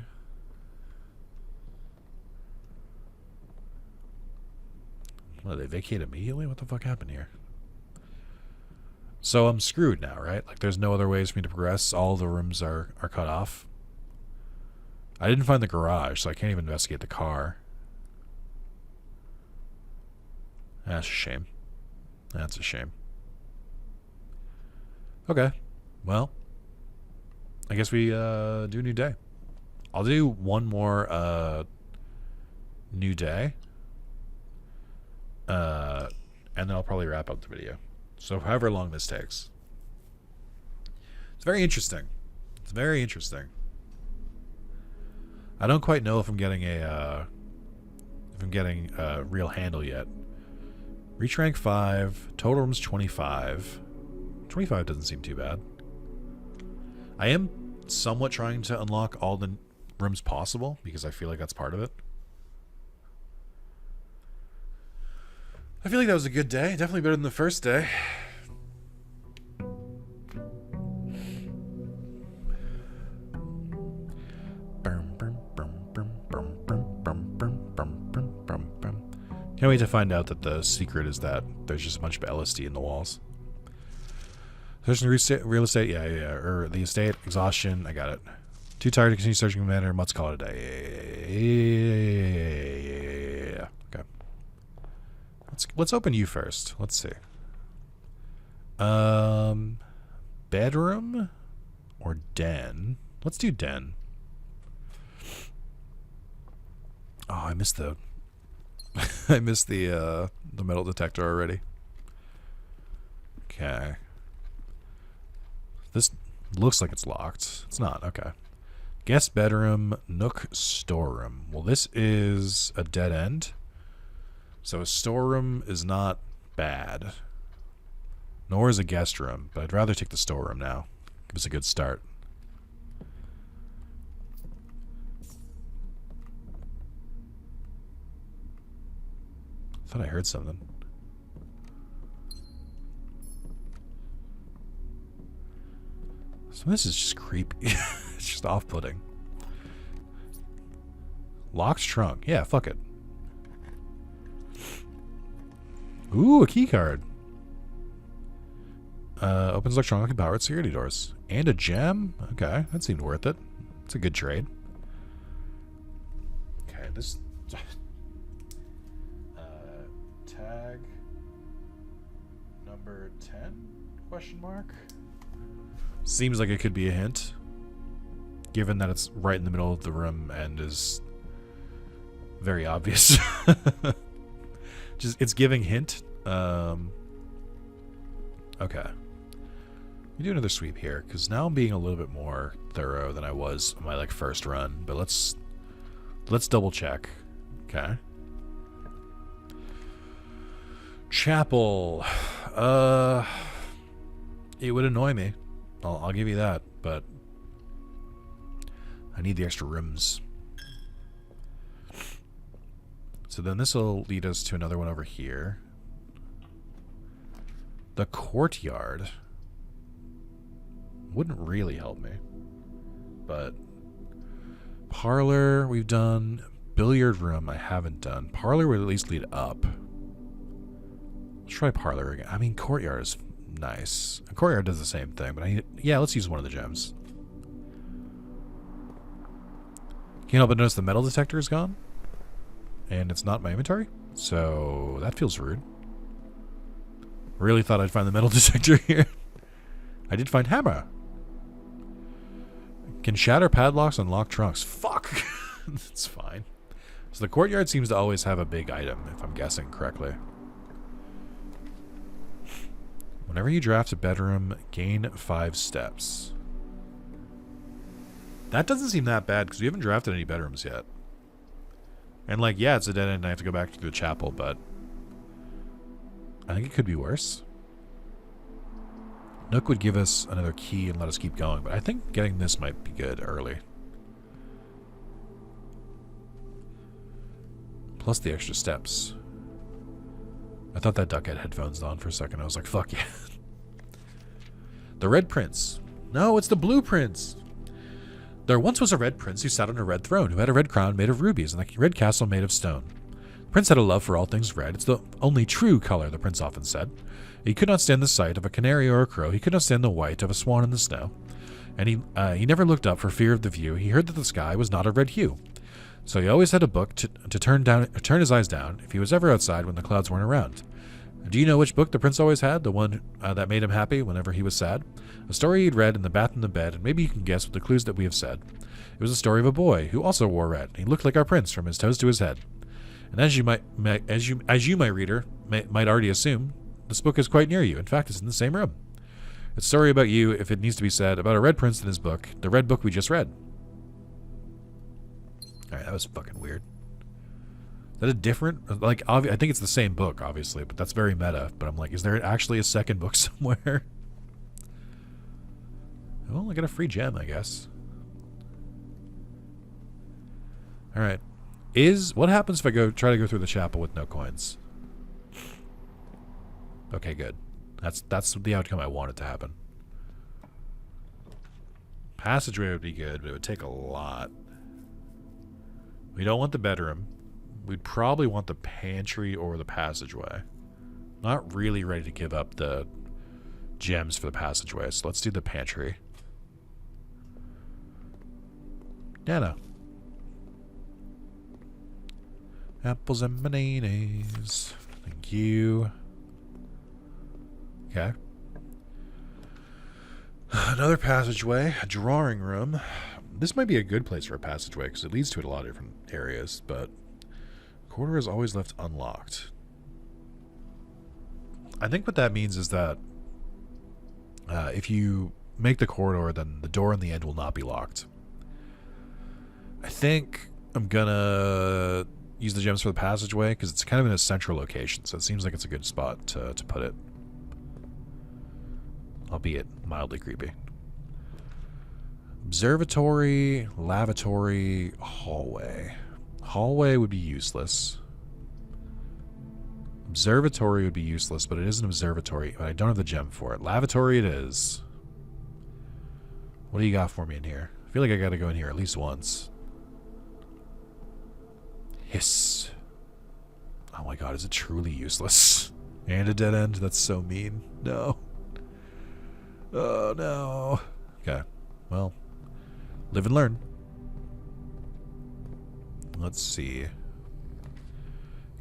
What, they vacate immediately? What the fuck happened here? So I'm screwed now, right? Like, there's no other ways for me to progress. All the rooms are cut off. I didn't find the garage, so I can't even investigate the car. That's a shame. That's a shame. Okay. Well, I guess we do a new day. I'll do one more new day. And then I'll probably wrap up the video. So however long this takes. It's very interesting. It's very interesting. I don't quite know if I'm getting a real handle yet. Reach rank 5. Total rooms 25. 25 doesn't seem too bad. I am somewhat trying to unlock all the rooms possible because I feel like that's part of it. I feel like that was a good day. Definitely better than the first day. Can't wait to find out that the secret is that there's just a bunch of LSD in the walls. Searching real estate, yeah. Or the estate, exhaustion, I got it. Too tired to continue searching the matter, let's call it a day. Yeah. Okay. Let's open you first. Let's see. Bedroom or den? Let's do den. Oh, I missed the I missed the metal detector already. Okay. This looks like it's locked. It's not. Okay. Guest bedroom, nook storeroom. Well, this is a dead end. So a storeroom is not bad. Nor is a guest room, but I'd rather take the storeroom now. Give us a good start. I thought I heard something. So this is just creepy. It's just off-putting. Locked trunk. Yeah, fuck it. Ooh, a key card. Opens electronically powered security doors. And a gem? Okay, that seemed worth it. It's a good trade. Okay, this... tag... number 10? Question mark? Seems like it could be a hint. Given that it's right in the middle of the room and is... very obvious. Just, it's giving hint. Okay. We do another sweep here, because now I'm being a little bit more thorough than I was on my first run. But let's double check. Okay. Chapel. It would annoy me. I'll give you that, but I need the extra rooms. So then this will lead us to another one over here. The courtyard wouldn't really help me. But parlor we've done. Billiard room I haven't done. Parlor would at least lead up. Let's try parlor again. I mean, courtyard is nice. A courtyard does the same thing, but yeah, let's use one of the gems. Can't help but notice the metal detector is gone. And it's not in my inventory. So that feels rude. Really thought I'd find the metal detector here. I did find hammer. Can shatter padlocks and lock trunks. Fuck. That's fine. So the courtyard seems to always have a big item, if I'm guessing correctly. Whenever you draft a bedroom, gain 5 steps. That doesn't seem that bad, because we haven't drafted any bedrooms yet. And yeah, it's a dead end and I have to go back to the chapel, but I think it could be worse. Nook would give us another key and let us keep going, but I think getting this might be good early. Plus the extra steps. I thought that duck had headphones on for a second. I was like, fuck yeah. The Red Prince. No, it's the Blue Prince. There once was a red prince who sat on a red throne, who had a red crown made of rubies and a red castle made of stone. The Prince had a love for all things red. It's the only true color, the prince often said. He could not stand the sight of a canary or a crow. He could not stand the white of a swan in the snow. And he never looked up for fear of the view. He heard that the sky was not a red hue. So he always had a book to turn his eyes down if he was ever outside when the clouds weren't around. Do you know which book the prince always had? The one that made him happy whenever he was sad? A story he'd read in the bath and the bed, and maybe you can guess with the clues that we have said. It was a story of a boy who also wore red. He looked like our prince from his toes to his head. And as you, my reader, might already assume, this book is quite near you. In fact, it's in the same room. It's a story about you, if it needs to be said, about a red prince in his book, the red book we just read. Alright, that was fucking weird. Is that a different... Like, I think it's the same book, obviously, but that's very meta. But I'm like, is there actually a second book somewhere? Well, I got a free gem, I guess. Alright. What happens if I try to go through the chapel with no coins? Okay, good. That's the outcome I wanted to happen. Passageway would be good, but it would take a lot. We don't want the bedroom. We'd probably want the pantry or the passageway. Not really ready to give up the gems for the passageway, so let's do the pantry. Nana. Apples and bananas. Thank you. Okay. Another passageway. A drawing room. This might be a good place for a passageway because it leads to a lot of different areas, but corridor is always left unlocked. I think what that means is that if you make the corridor, then the door in the end will not be locked. I think I'm gonna use the gems for the passageway because it's kind of in a central location, so it seems like it's a good spot to put it. Albeit mildly creepy. Observatory, lavatory, hallway. Hallway would be useless. Observatory would be useless, but it is an observatory, but I don't have the gem for it. Lavatory it is. What do you got for me in here? I feel like I gotta go in here at least once. Hiss. Oh my god, is it truly useless? And a dead end? That's so mean. No. Oh no. Okay. Well, live and learn. Let's see.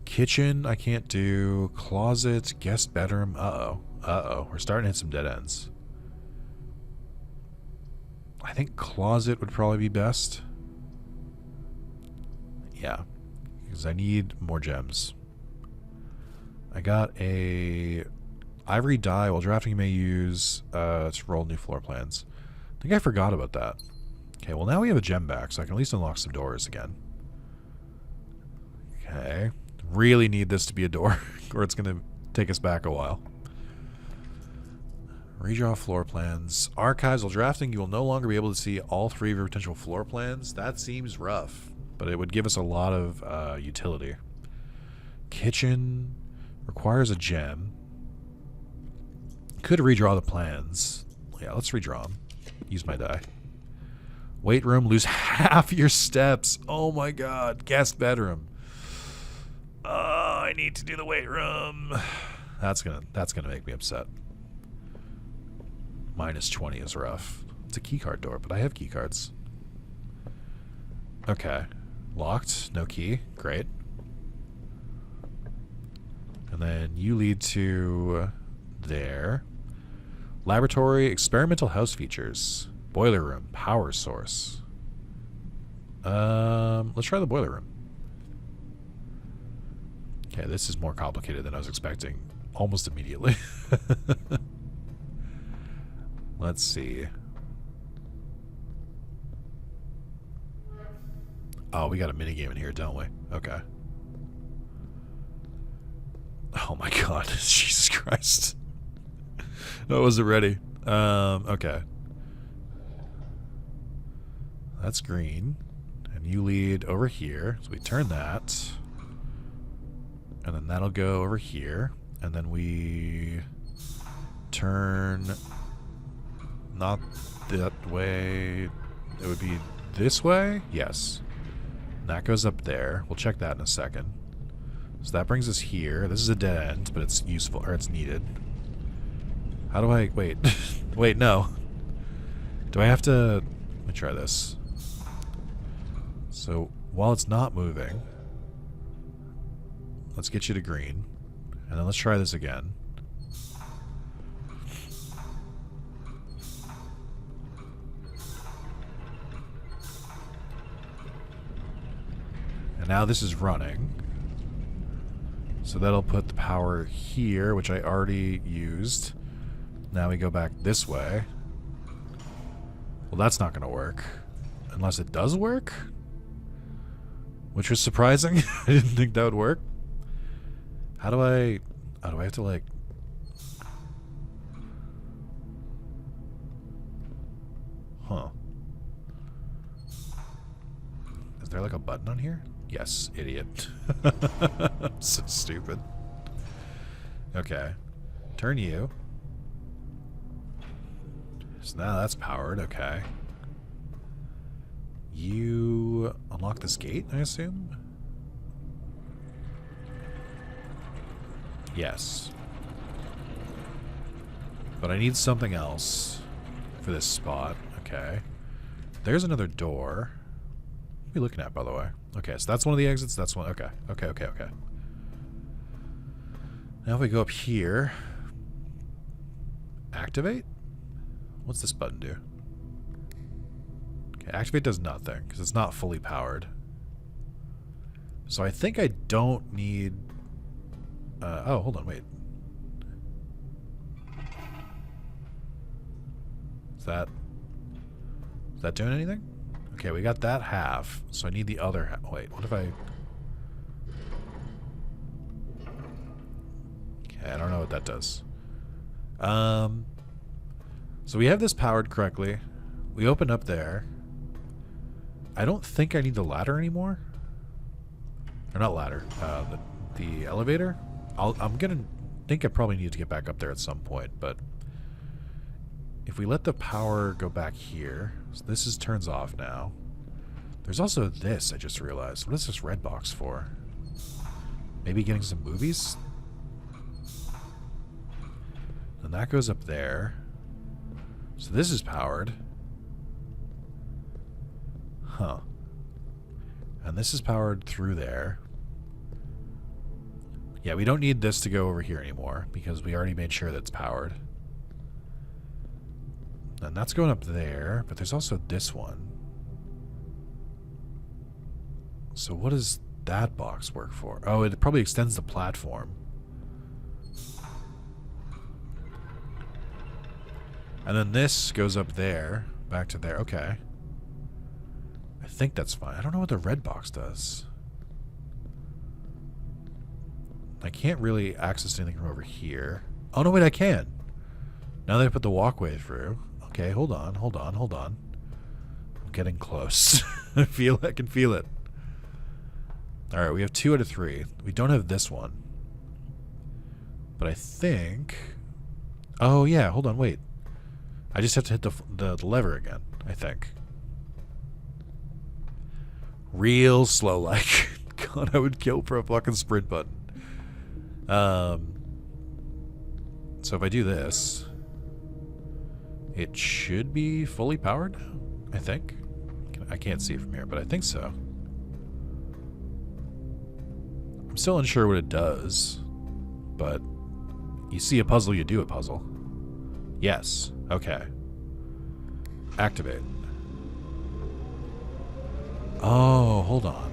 Kitchen, I can't do. Closet, guest bedroom. Uh-oh. Uh-oh. We're starting to hit some dead ends. I think closet would probably be best. Yeah. Because I need more gems. I got a ivory die. While drafting, you may use to roll new floor plans. I think I forgot about that. Okay, well now we have a gem back, so I can at least unlock some doors again. Okay. Really need this to be a door, or it's going to take us back a while. Redraw floor plans. Archives. While drafting, you will no longer be able to see all three of your potential floor plans. That seems rough, but it would give us a lot of utility. Kitchen requires a gem. Could redraw the plans. Yeah, let's redraw them. Use my die. Weight room, lose half your steps. Oh my god. Guest bedroom. Oh, I need to do the weight room. That's gonna make me upset. Minus 20 is rough. It's a keycard door, but I have keycards. Okay. Locked. No key. Great. And then you lead to there. Laboratory, experimental house features. Boiler room, power source. Let's try the boiler room. Okay, this is more complicated than I was expecting. Almost immediately. Let's see. Oh, we got a minigame in here, don't we? Okay. Oh my god. Jesus Christ. I wasn't ready. Okay. That's green. And you lead over here. So we turn that. And then that'll go over here. And then we turn not that way. It would be this way? Yes. And that goes up there. We'll check that in a second. So that brings us here. This is a dead end, but it's useful, or it's needed. How do I... Wait. Wait, no. Do I have to... Let me try this. So, while it's not moving, let's get you to green. And then let's try this again. And now this is running. So that'll put the power here, which I already used. Now we go back this way. Well, that's not going to work. Unless it does work? Which was surprising. I didn't think that would work. How do I... Oh, do I have to, like... Huh. Is there, like, a button on here? Yes, idiot. I'm so stupid. Okay. Turn you. So now that's powered, okay. You unlock this gate, I assume? Yes. But I need something else for this spot. Okay. There's another door. What are we looking at, by the way? Okay, so that's one of the exits. That's one. Okay. Okay, okay, okay. Now if we go up here. Activate? What's this button do? Okay, activate does nothing, because it's not fully powered. So I think I don't need... oh, hold on, wait. Is that doing anything? Okay, we got that half, so I need the other half. Wait, what if I... Okay, I don't know what that does. So we have this powered correctly. We open up there. I don't think I need the ladder anymore. Or not ladder. The elevator. I'm gonna think I probably need to get back up there at some point, but if we let the power go back here, so this is turns off now. There's also this, I just realized. What is this red box for? Maybe getting some movies? And that goes up there. So this is powered. Huh. And this is powered through there. Yeah, we don't need this to go over here anymore because we already made sure that's powered. And that's going up there, but there's also this one. So what does that box work for? Oh, it probably extends the platform. And then this goes up there, back to there. Okay. I think that's fine. I don't know what the red box does. I can't really access anything from over here. Oh, no, wait, I can. Now that I put the walkway through. Okay, hold on, hold on, hold on. I'm getting close. I can feel it. Alright, we have 2 out of 3. We don't have this one. But I think... Oh, yeah, hold on, wait. I just have to hit the lever again, I think. Real slow like. God, I would kill for a fucking sprint button. So if I do this, it should be fully powered, I think. I can't see it from here, but I think so. I'm still unsure what it does, but you see a puzzle, you do a puzzle. Yes. Okay. Activate. Oh, hold on.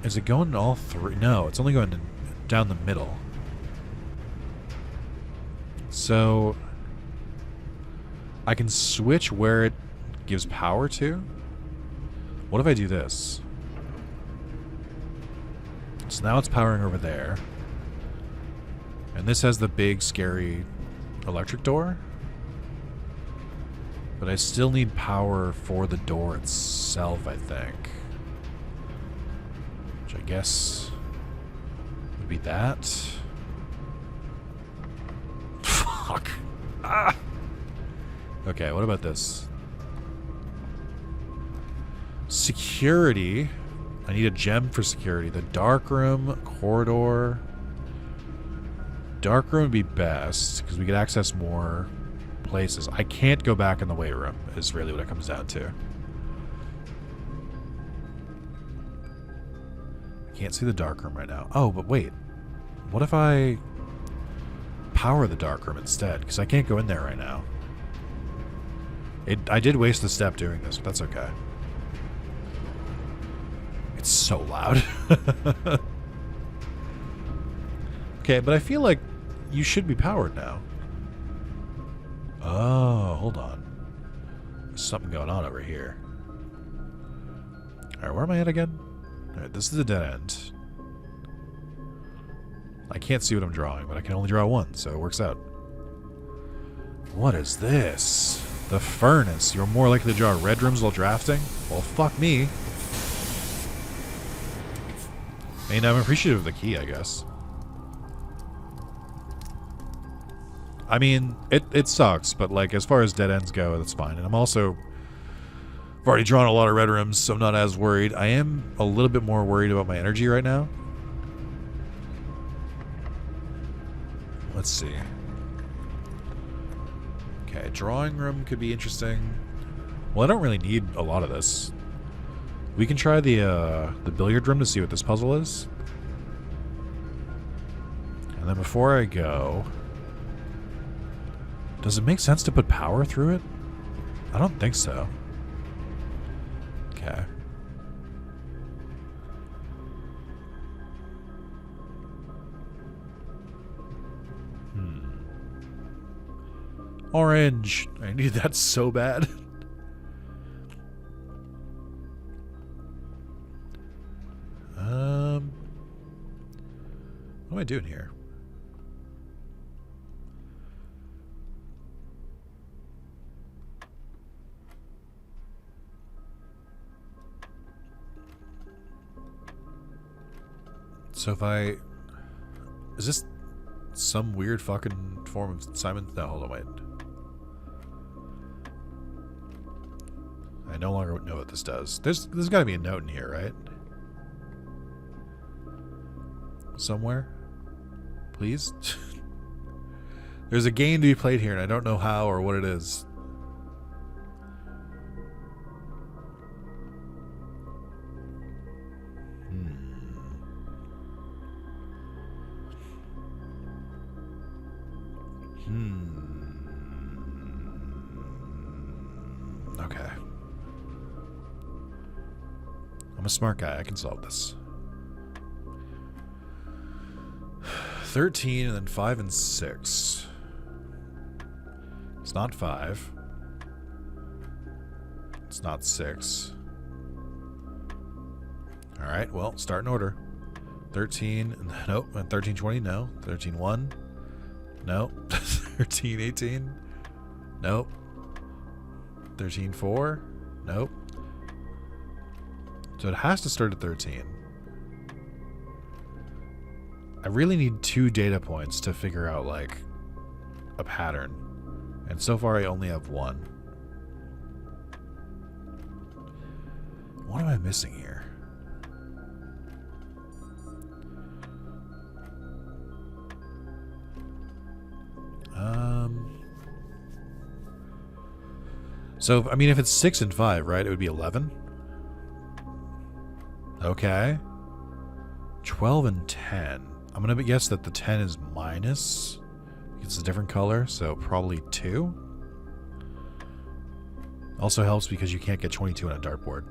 Is it going all 3? No, it's only going down the middle. So I can switch where it gives power to. What if I do this? So now it's powering over there. And this has the big, scary electric door. But I still need power for the door itself, I think. Which I guess would be that. Fuck. Ah! Okay, what about this? Security. I need a gem for security. The dark room, corridor. Dark room would be best because we could access more places. I can't go back in the weight room is really what it comes down to. I can't see the dark room right now. Oh, but wait. What if I power the dark room instead? Because I can't go in there right now. I did waste the step doing this, but that's okay. It's so loud. Okay, but I feel like you should be powered now. Oh, hold on. There's something going on over here. Alright, where am I at again? Alright, this is a dead end. I can't see what I'm drawing, but I can only draw one, so it works out. What is this? The furnace. You're more likely to draw red rooms while drafting? Well, fuck me. I mean, I'm appreciative of the key, I guess. I mean, it sucks, but like as far as dead ends go, that's fine. And I've already drawn a lot of red rooms, so I'm not as worried. I am a little bit more worried about my energy right now. Let's see. Okay, drawing room could be interesting. Well, I don't really need a lot of this. We can try the billiard room to see what this puzzle is. And then before I go... Does it make sense to put power through it? I don't think so. Okay. Orange. I need that so bad. What am I doing here? So if I... Is this some weird fucking form of Simon? No, hold on, wait. I no longer know what this does. There's got to be a note in here, right? Somewhere? Please? There's a game to be played here, and I don't know how or what it is. Okay. I'm a smart guy. I can solve this. 13 and then 5 and 6. It's not 5. It's not 6. Alright, well, start in order. 13, nope. 13, 20, no. 13, 1. Nope. 13, 18. Nope. 13, 4. Nope. So it has to start at 13. I really need 2 data points to figure out, like, a pattern. And so far I only have 1. What am I missing here? So, I mean, if it's 6 and 5, right, it would be 11? Okay. 12 and 10. I'm going to guess that the 10 is minus. It's a different color, so probably 2. Also helps because you can't get 22 on a dartboard.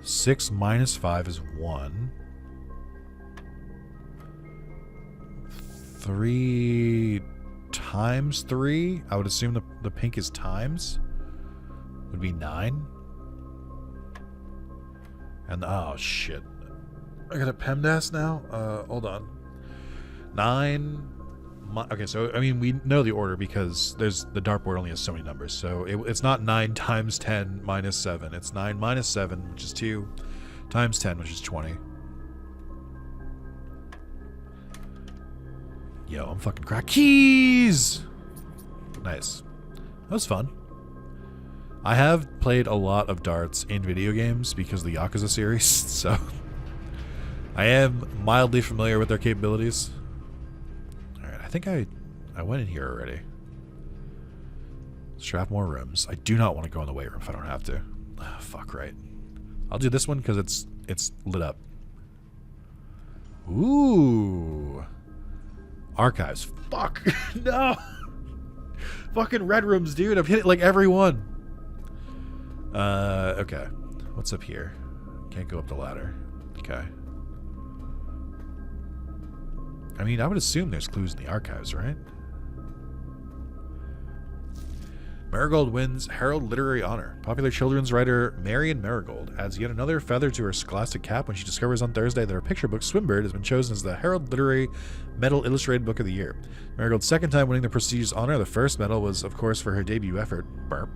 6 minus 5 is 1. 3 times 3? I would assume the pink is times. Would be 9. And, oh, shit. I got a PEMDAS now? Hold on. 9. Okay, so, I mean, we know the order because the dartboard only has so many numbers. So, it's not 9 times 10 minus 7. It's 9 minus 7, which is 2, times 10, which is 20. Yo, I'm fucking crack. Keys! Nice. That was fun. I have played a lot of darts in video games because of the Yakuza series, so I am mildly familiar with their capabilities. Alright, I think I went in here already. Strap more rooms. I do not want to go in the weight room if I don't have to. Ah, fuck, right. I'll do this one because it's lit up. Ooh. Archives. Fuck. No. Fucking red rooms, dude. I've hit it like every one. Okay. What's up here? Can't go up the ladder. Okay. I mean, I would assume there's clues in the archives, right? Marigold wins Herald Literary Honor. Popular children's writer Marion Marigold adds yet another feather to her scholastic cap when she discovers on Thursday that her picture book Swimbird has been chosen as the Herald Literary Medal Illustrated Book of the Year. Marigold's second time winning the prestigious honor. The first medal was, of course, for her debut effort, Burp.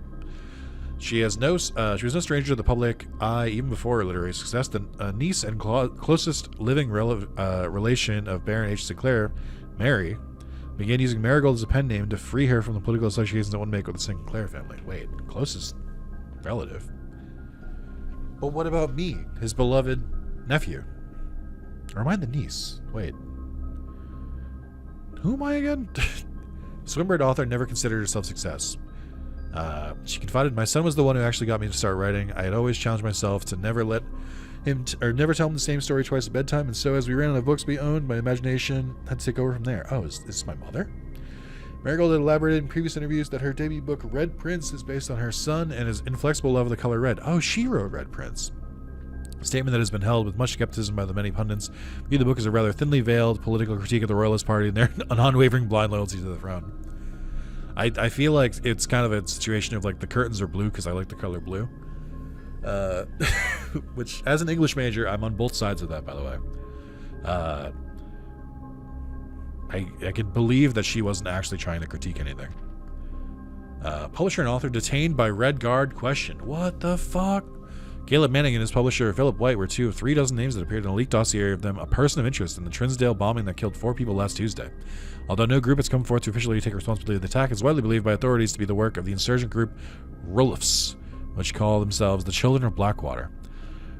She was no stranger to the public eye even before her literary success. The niece and closest living relation of Baron H. Sinclair, Mary, began using Marigold as a pen name to free her from the political associations that one make with the Sinclair family. Wait, closest relative? But what about me, his beloved nephew? Or am I the niece? Wait. Who am I again? Swimbird author never considered herself success. She confided, "My son was the one who actually got me to start writing. I had always challenged myself to never let him never tell him the same story twice at bedtime, and so as we ran out of books we owned, my imagination had to take over from there." Oh, is this my mother? Marigold had elaborated in previous interviews that her debut book Red Prince is based on her son and his inflexible love of the color red. Oh, she wrote Red Prince. A statement that has been held with much skepticism by the many pundits view the book as a rather thinly veiled political critique of the Royalist Party and their unwavering blind loyalty to the throne. I feel like it's kind of a situation of like the curtains are blue because I like the color blue. Which, as an English major, I'm on both sides of that, by the way. I can believe that she wasn't actually trying to critique anything. Publisher and author detained by Red Guard question. What the fuck? Caleb Manning and his publisher Philip White were two of 3 dozen names that appeared in a leaked dossier of them a person of interest in the Trinsdale bombing that killed 4 people last Tuesday. Although no group has come forth to officially take responsibility of the attack, it's widely believed by authorities to be the work of the insurgent group Rolfs, which call themselves the Children of Blackwater.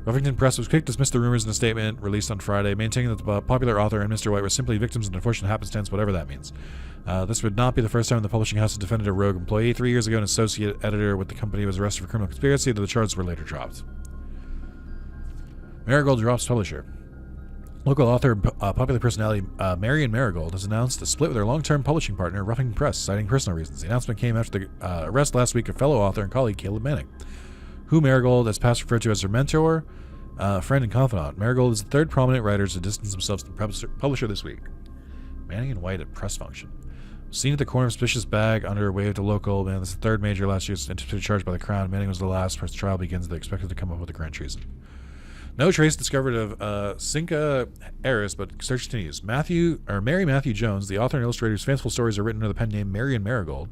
Ruffington Press was quick to dismiss the rumors in a statement released on Friday, maintaining that the popular author and Mr. White were simply victims of unfortunate happenstance, whatever that means. This would not be the first time the publishing house has defended a rogue employee. 3 years ago, an associate editor with the company was arrested for criminal conspiracy, though the charges were later dropped. Marigold drops publisher. Local author and popular personality Marion Marigold has announced a split with her long-term publishing partner, Ruffington Press, citing personal reasons. The announcement came after the arrest last week of fellow author and colleague Caleb Manning, who Marigold has past referred to as her mentor, friend, and confidant. Marigold is the third prominent writer to distance themselves from the publisher this week. Manning and White at press function. Seen at the corner of suspicious bag under her way to local. Man, this is the third major last year's anticipated charge by the Crown. Manning was the last. First trial begins. They expected to come up with a grand treason. No trace discovered of Cinca heiress, but search continues. Mary Matthew Jones, the author and illustrator whose fanciful stories are written under the pen name Marion Marigold,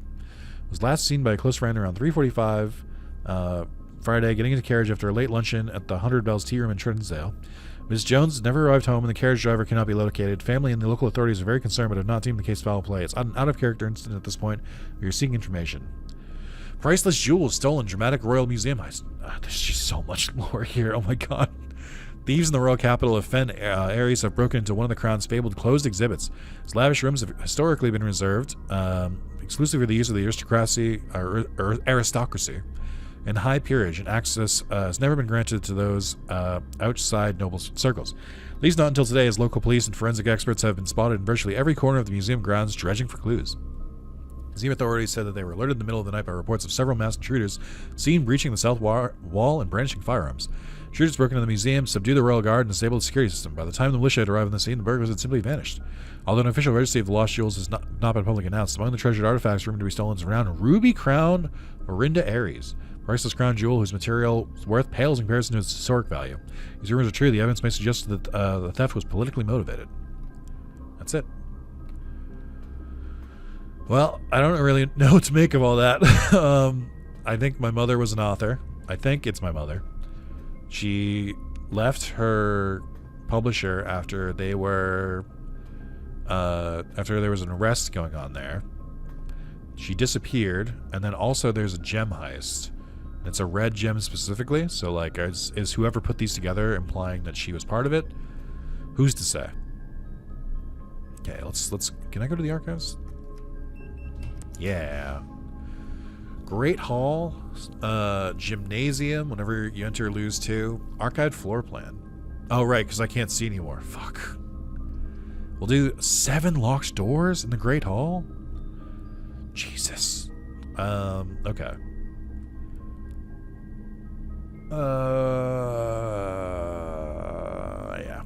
was last seen by a close friend around 3:45 Friday, getting into carriage after a late luncheon at the 100 Bells Tea Room in Trinsdale. Ms. Jones never arrived home, and the carriage driver cannot be located. Family and the local authorities are very concerned, but have not deemed the case foul play. It's an out-of-character incident at this point. We are seeking information. Priceless jewels stolen. Dramatic Royal Museum heist. There's just so much lore here. Oh my god. Thieves in the royal capital of Fen Ares have broken into one of the Crown's fabled closed exhibits. Its lavish rooms have historically been reserved exclusively for the use of the aristocracy and high peerage, and access has never been granted to those outside noble circles. At least not until today, as local police and forensic experts have been spotted in virtually every corner of the museum grounds dredging for clues. Museum authorities said that they were alerted in the middle of the night by reports of several masked intruders seen breaching the south wall and brandishing firearms. Intruders broke into the museum, subdued the royal guard, and disabled the security system. By the time the militia had arrived on the scene, the burglars had simply vanished. Although an official registry of the lost jewels has not been publicly announced, among the treasured artifacts rumored to be stolen is around Ruby Crown Orinda Ares, priceless crown jewel whose material worth pales in comparison to its historic value. These rumors are true. The evidence may suggest that the theft was politically motivated. That's it. Well, I don't really know what to make of all that. I think my mother was an author. I think it's my mother. She left her publisher after there was an arrest going on there. She disappeared, and then also there's a gem heist It's a red gem specifically, so like, is whoever put these together implying that she was part of it? Who's to say? Okay, let's. Can I go to the archives? Yeah. Great Hall, Gymnasium. Whenever you enter, lose 2. Archived floor plan. Oh right, because I can't see anymore. Fuck. We'll do 7 locked doors in the Great Hall. Jesus. Okay. Yeah.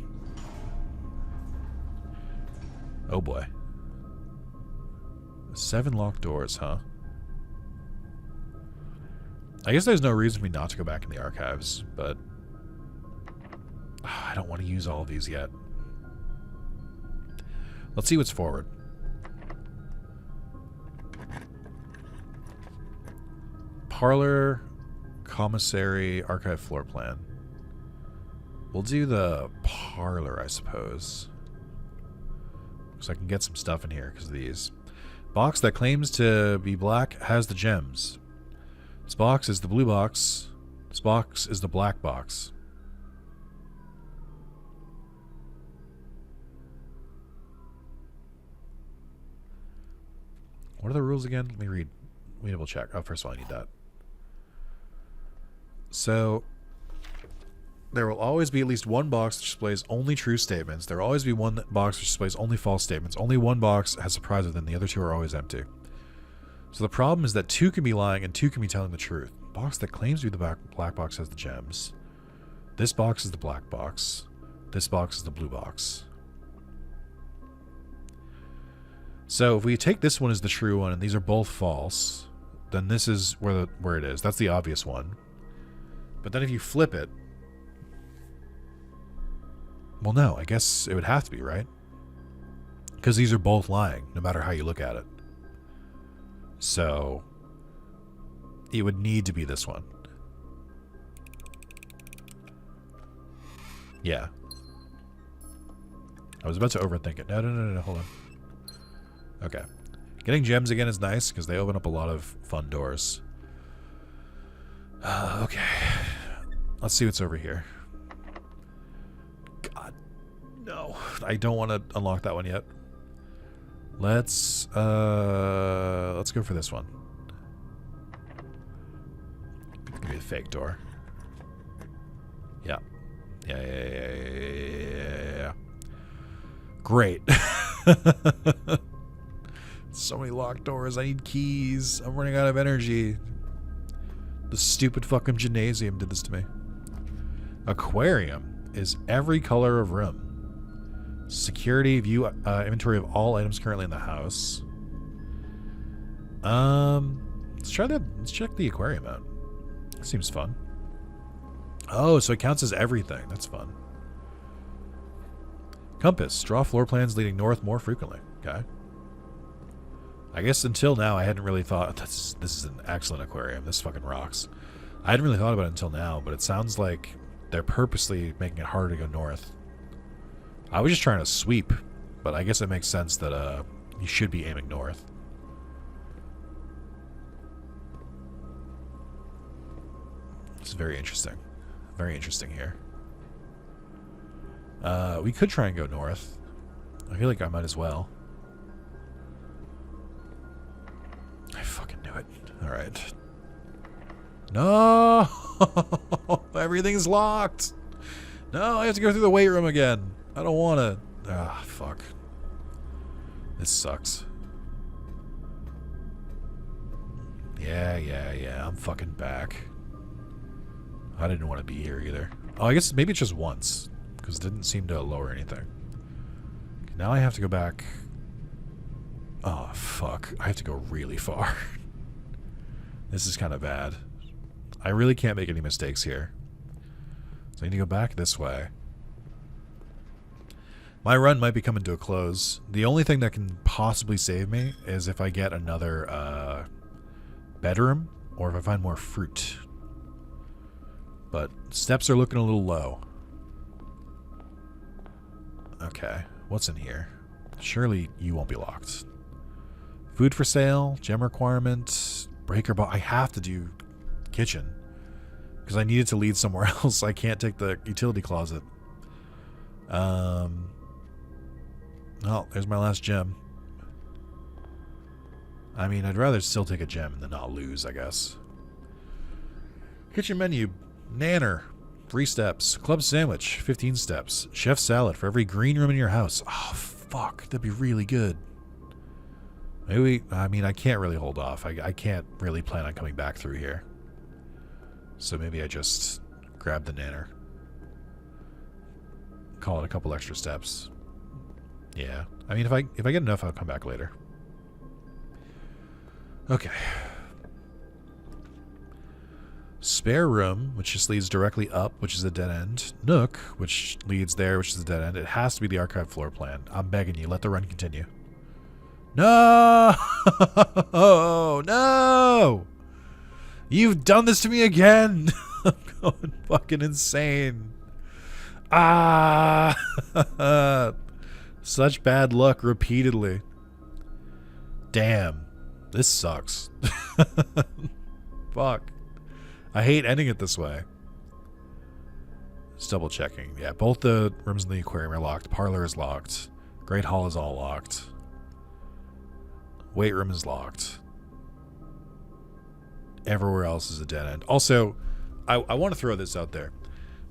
Oh boy. 7 locked doors, huh? I guess there's no reason for me not to go back in the archives, but I don't want to use all of these yet. Let's see what's forward. Parlor, commissary, archive floor plan. We'll do the parlor, I suppose. So I can get some stuff in here because of these. Box that claims to be black has the gems. This box is the blue box. This box is the black box. What are the rules again? Let me read. Let me double check. Oh, first of all, I need that. So, there will always be at least one box that displays only true statements. There will always be one box which displays only false statements. Only one box has surprise within. The other 2 are always empty. So the problem is that 2 can be lying and 2 can be telling the truth. Box that claims to be the black box has the gems. This box is the black box. This box is the blue box. So if we take this one as the true one and these are both false, then this is where it is. That's the obvious one. But then if you flip it, well, no, I guess it would have to be, right? Because these are both lying, no matter how you look at it. So it would need to be this one. Yeah. I was about to overthink it. No, hold on. Okay. Getting gems again is nice because they open up a lot of fun doors. Okay. Let's see what's over here. God. No. I don't want to unlock that one yet. Let's go for this one. It's gonna be a fake door. Yeah. Yeah. Great. So many locked doors. I need keys. I'm running out of energy. The stupid fucking gymnasium did this to me. Aquarium is every color of room. Security, view inventory of all items currently in the house. Let's try that. Let's check the aquarium out. Seems fun. Oh, so it counts as everything. That's fun. Compass. Draw floor plans leading north more frequently. Okay. I guess until now I hadn't really thought this is an excellent aquarium. This fucking rocks. I hadn't really thought about it until now, but it sounds like they're purposely making it harder to go north. I was just trying to sweep, but I guess it makes sense that you should be aiming north. It's very interesting. Very interesting here. We could try and go north. I feel like I might as well. I fucking knew it. Alright. No! Everything's locked! No, I have to go through the weight room again. I don't want to. Ah, fuck. This sucks. Yeah. I'm fucking back. I didn't want to be here either. Oh, I guess maybe it's just once. Because it didn't seem to lower anything. Now I have to go back. Oh, fuck. I have to go really far. This is kind of bad. I really can't make any mistakes here. So I need to go back this way. My run might be coming to a close. The only thing that can possibly save me is if I get another bedroom or if I find more fruit. But steps are looking a little low. Okay, what's in here? Surely you won't be locked. Food for sale, gem requirement, breaker box. I have to do kitchen. because I needed to lead somewhere else. I can't take the utility closet. Well, there's my last gem. I mean, I'd rather still take a gem than not lose, I guess. Kitchen menu. Nanner. 3 steps. Club sandwich. 15 steps. Chef salad for every green room in your house. Oh, fuck. That'd be really good. Maybe, I mean, I can't really hold off. I can't really plan on coming back through here. So maybe I just grab the nanner. Call it a couple extra steps. Yeah. I mean, if I get enough, I'll come back later. Okay. Spare room, which just leads directly up, which is a dead end. Nook, which leads there, which is a dead end. It has to be the archive floor plan. I'm begging you, let the run continue. No! No! You've done this to me again! I'm going fucking insane. Ah! Such bad luck repeatedly. Damn. This sucks. Fuck. I hate ending it this way. Just double checking. Yeah, both the rooms in the aquarium are locked. Parlor is locked. Great Hall is all locked. Weight room is locked. Everywhere else is a dead end. Also, I want to throw this out there.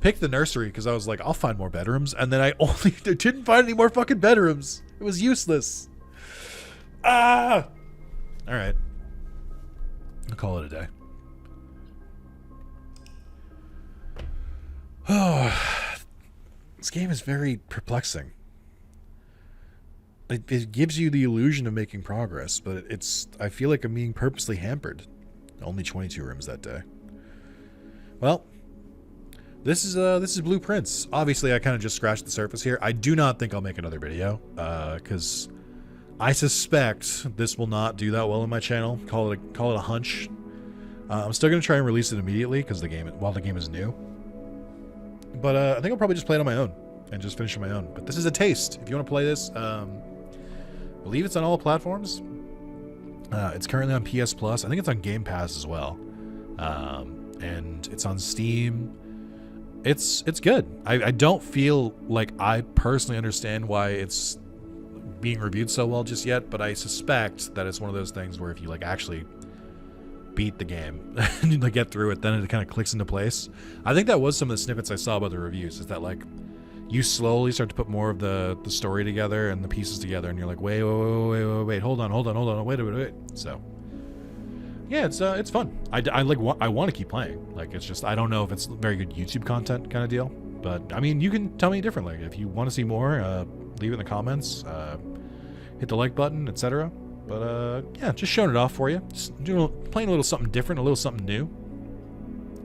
Pick the nursery because I was like, I'll find more bedrooms. And then I didn't find any more fucking bedrooms. It was useless. Ah! Alright. I'll call it a day. Oh, this game is very perplexing. It gives you the illusion of making progress, but I feel like I'm being purposely hampered. Only 22 rooms that day. Well, this is Blueprints. Obviously, I kind of just scratched the surface here. I do not think I'll make another video, because I suspect this will not do that well on my channel. Call it a hunch. I'm still gonna try and release it immediately because while the game is new. But I think I'll probably just play it on my own and just finish it on my own. But this is a taste. If you want to play this, I believe it's on all platforms. It's currently on PS Plus. I think it's on Game Pass as well. And it's on Steam. It's good. I don't feel like I personally understand why it's being reviewed so well just yet, but I suspect that it's one of those things where if you like actually beat the game and like get through it, then it kind of clicks into place. I think that was some of the snippets I saw about the reviews, is that like you slowly start to put more of the story together and the pieces together, and you're like, wait, hold on, wait. So yeah, it's fun. I want to keep playing. Like, it's just, I don't know if it's very good YouTube content kind of deal, but I mean, you can tell me differently. If you want to see more, leave it in the comments, hit the like button, etc. But yeah, just showing it off for you. Just playing a little something different, a little something new.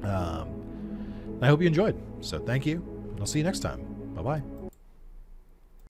I hope you enjoyed. So thank you. I'll see you next time. Bye-bye.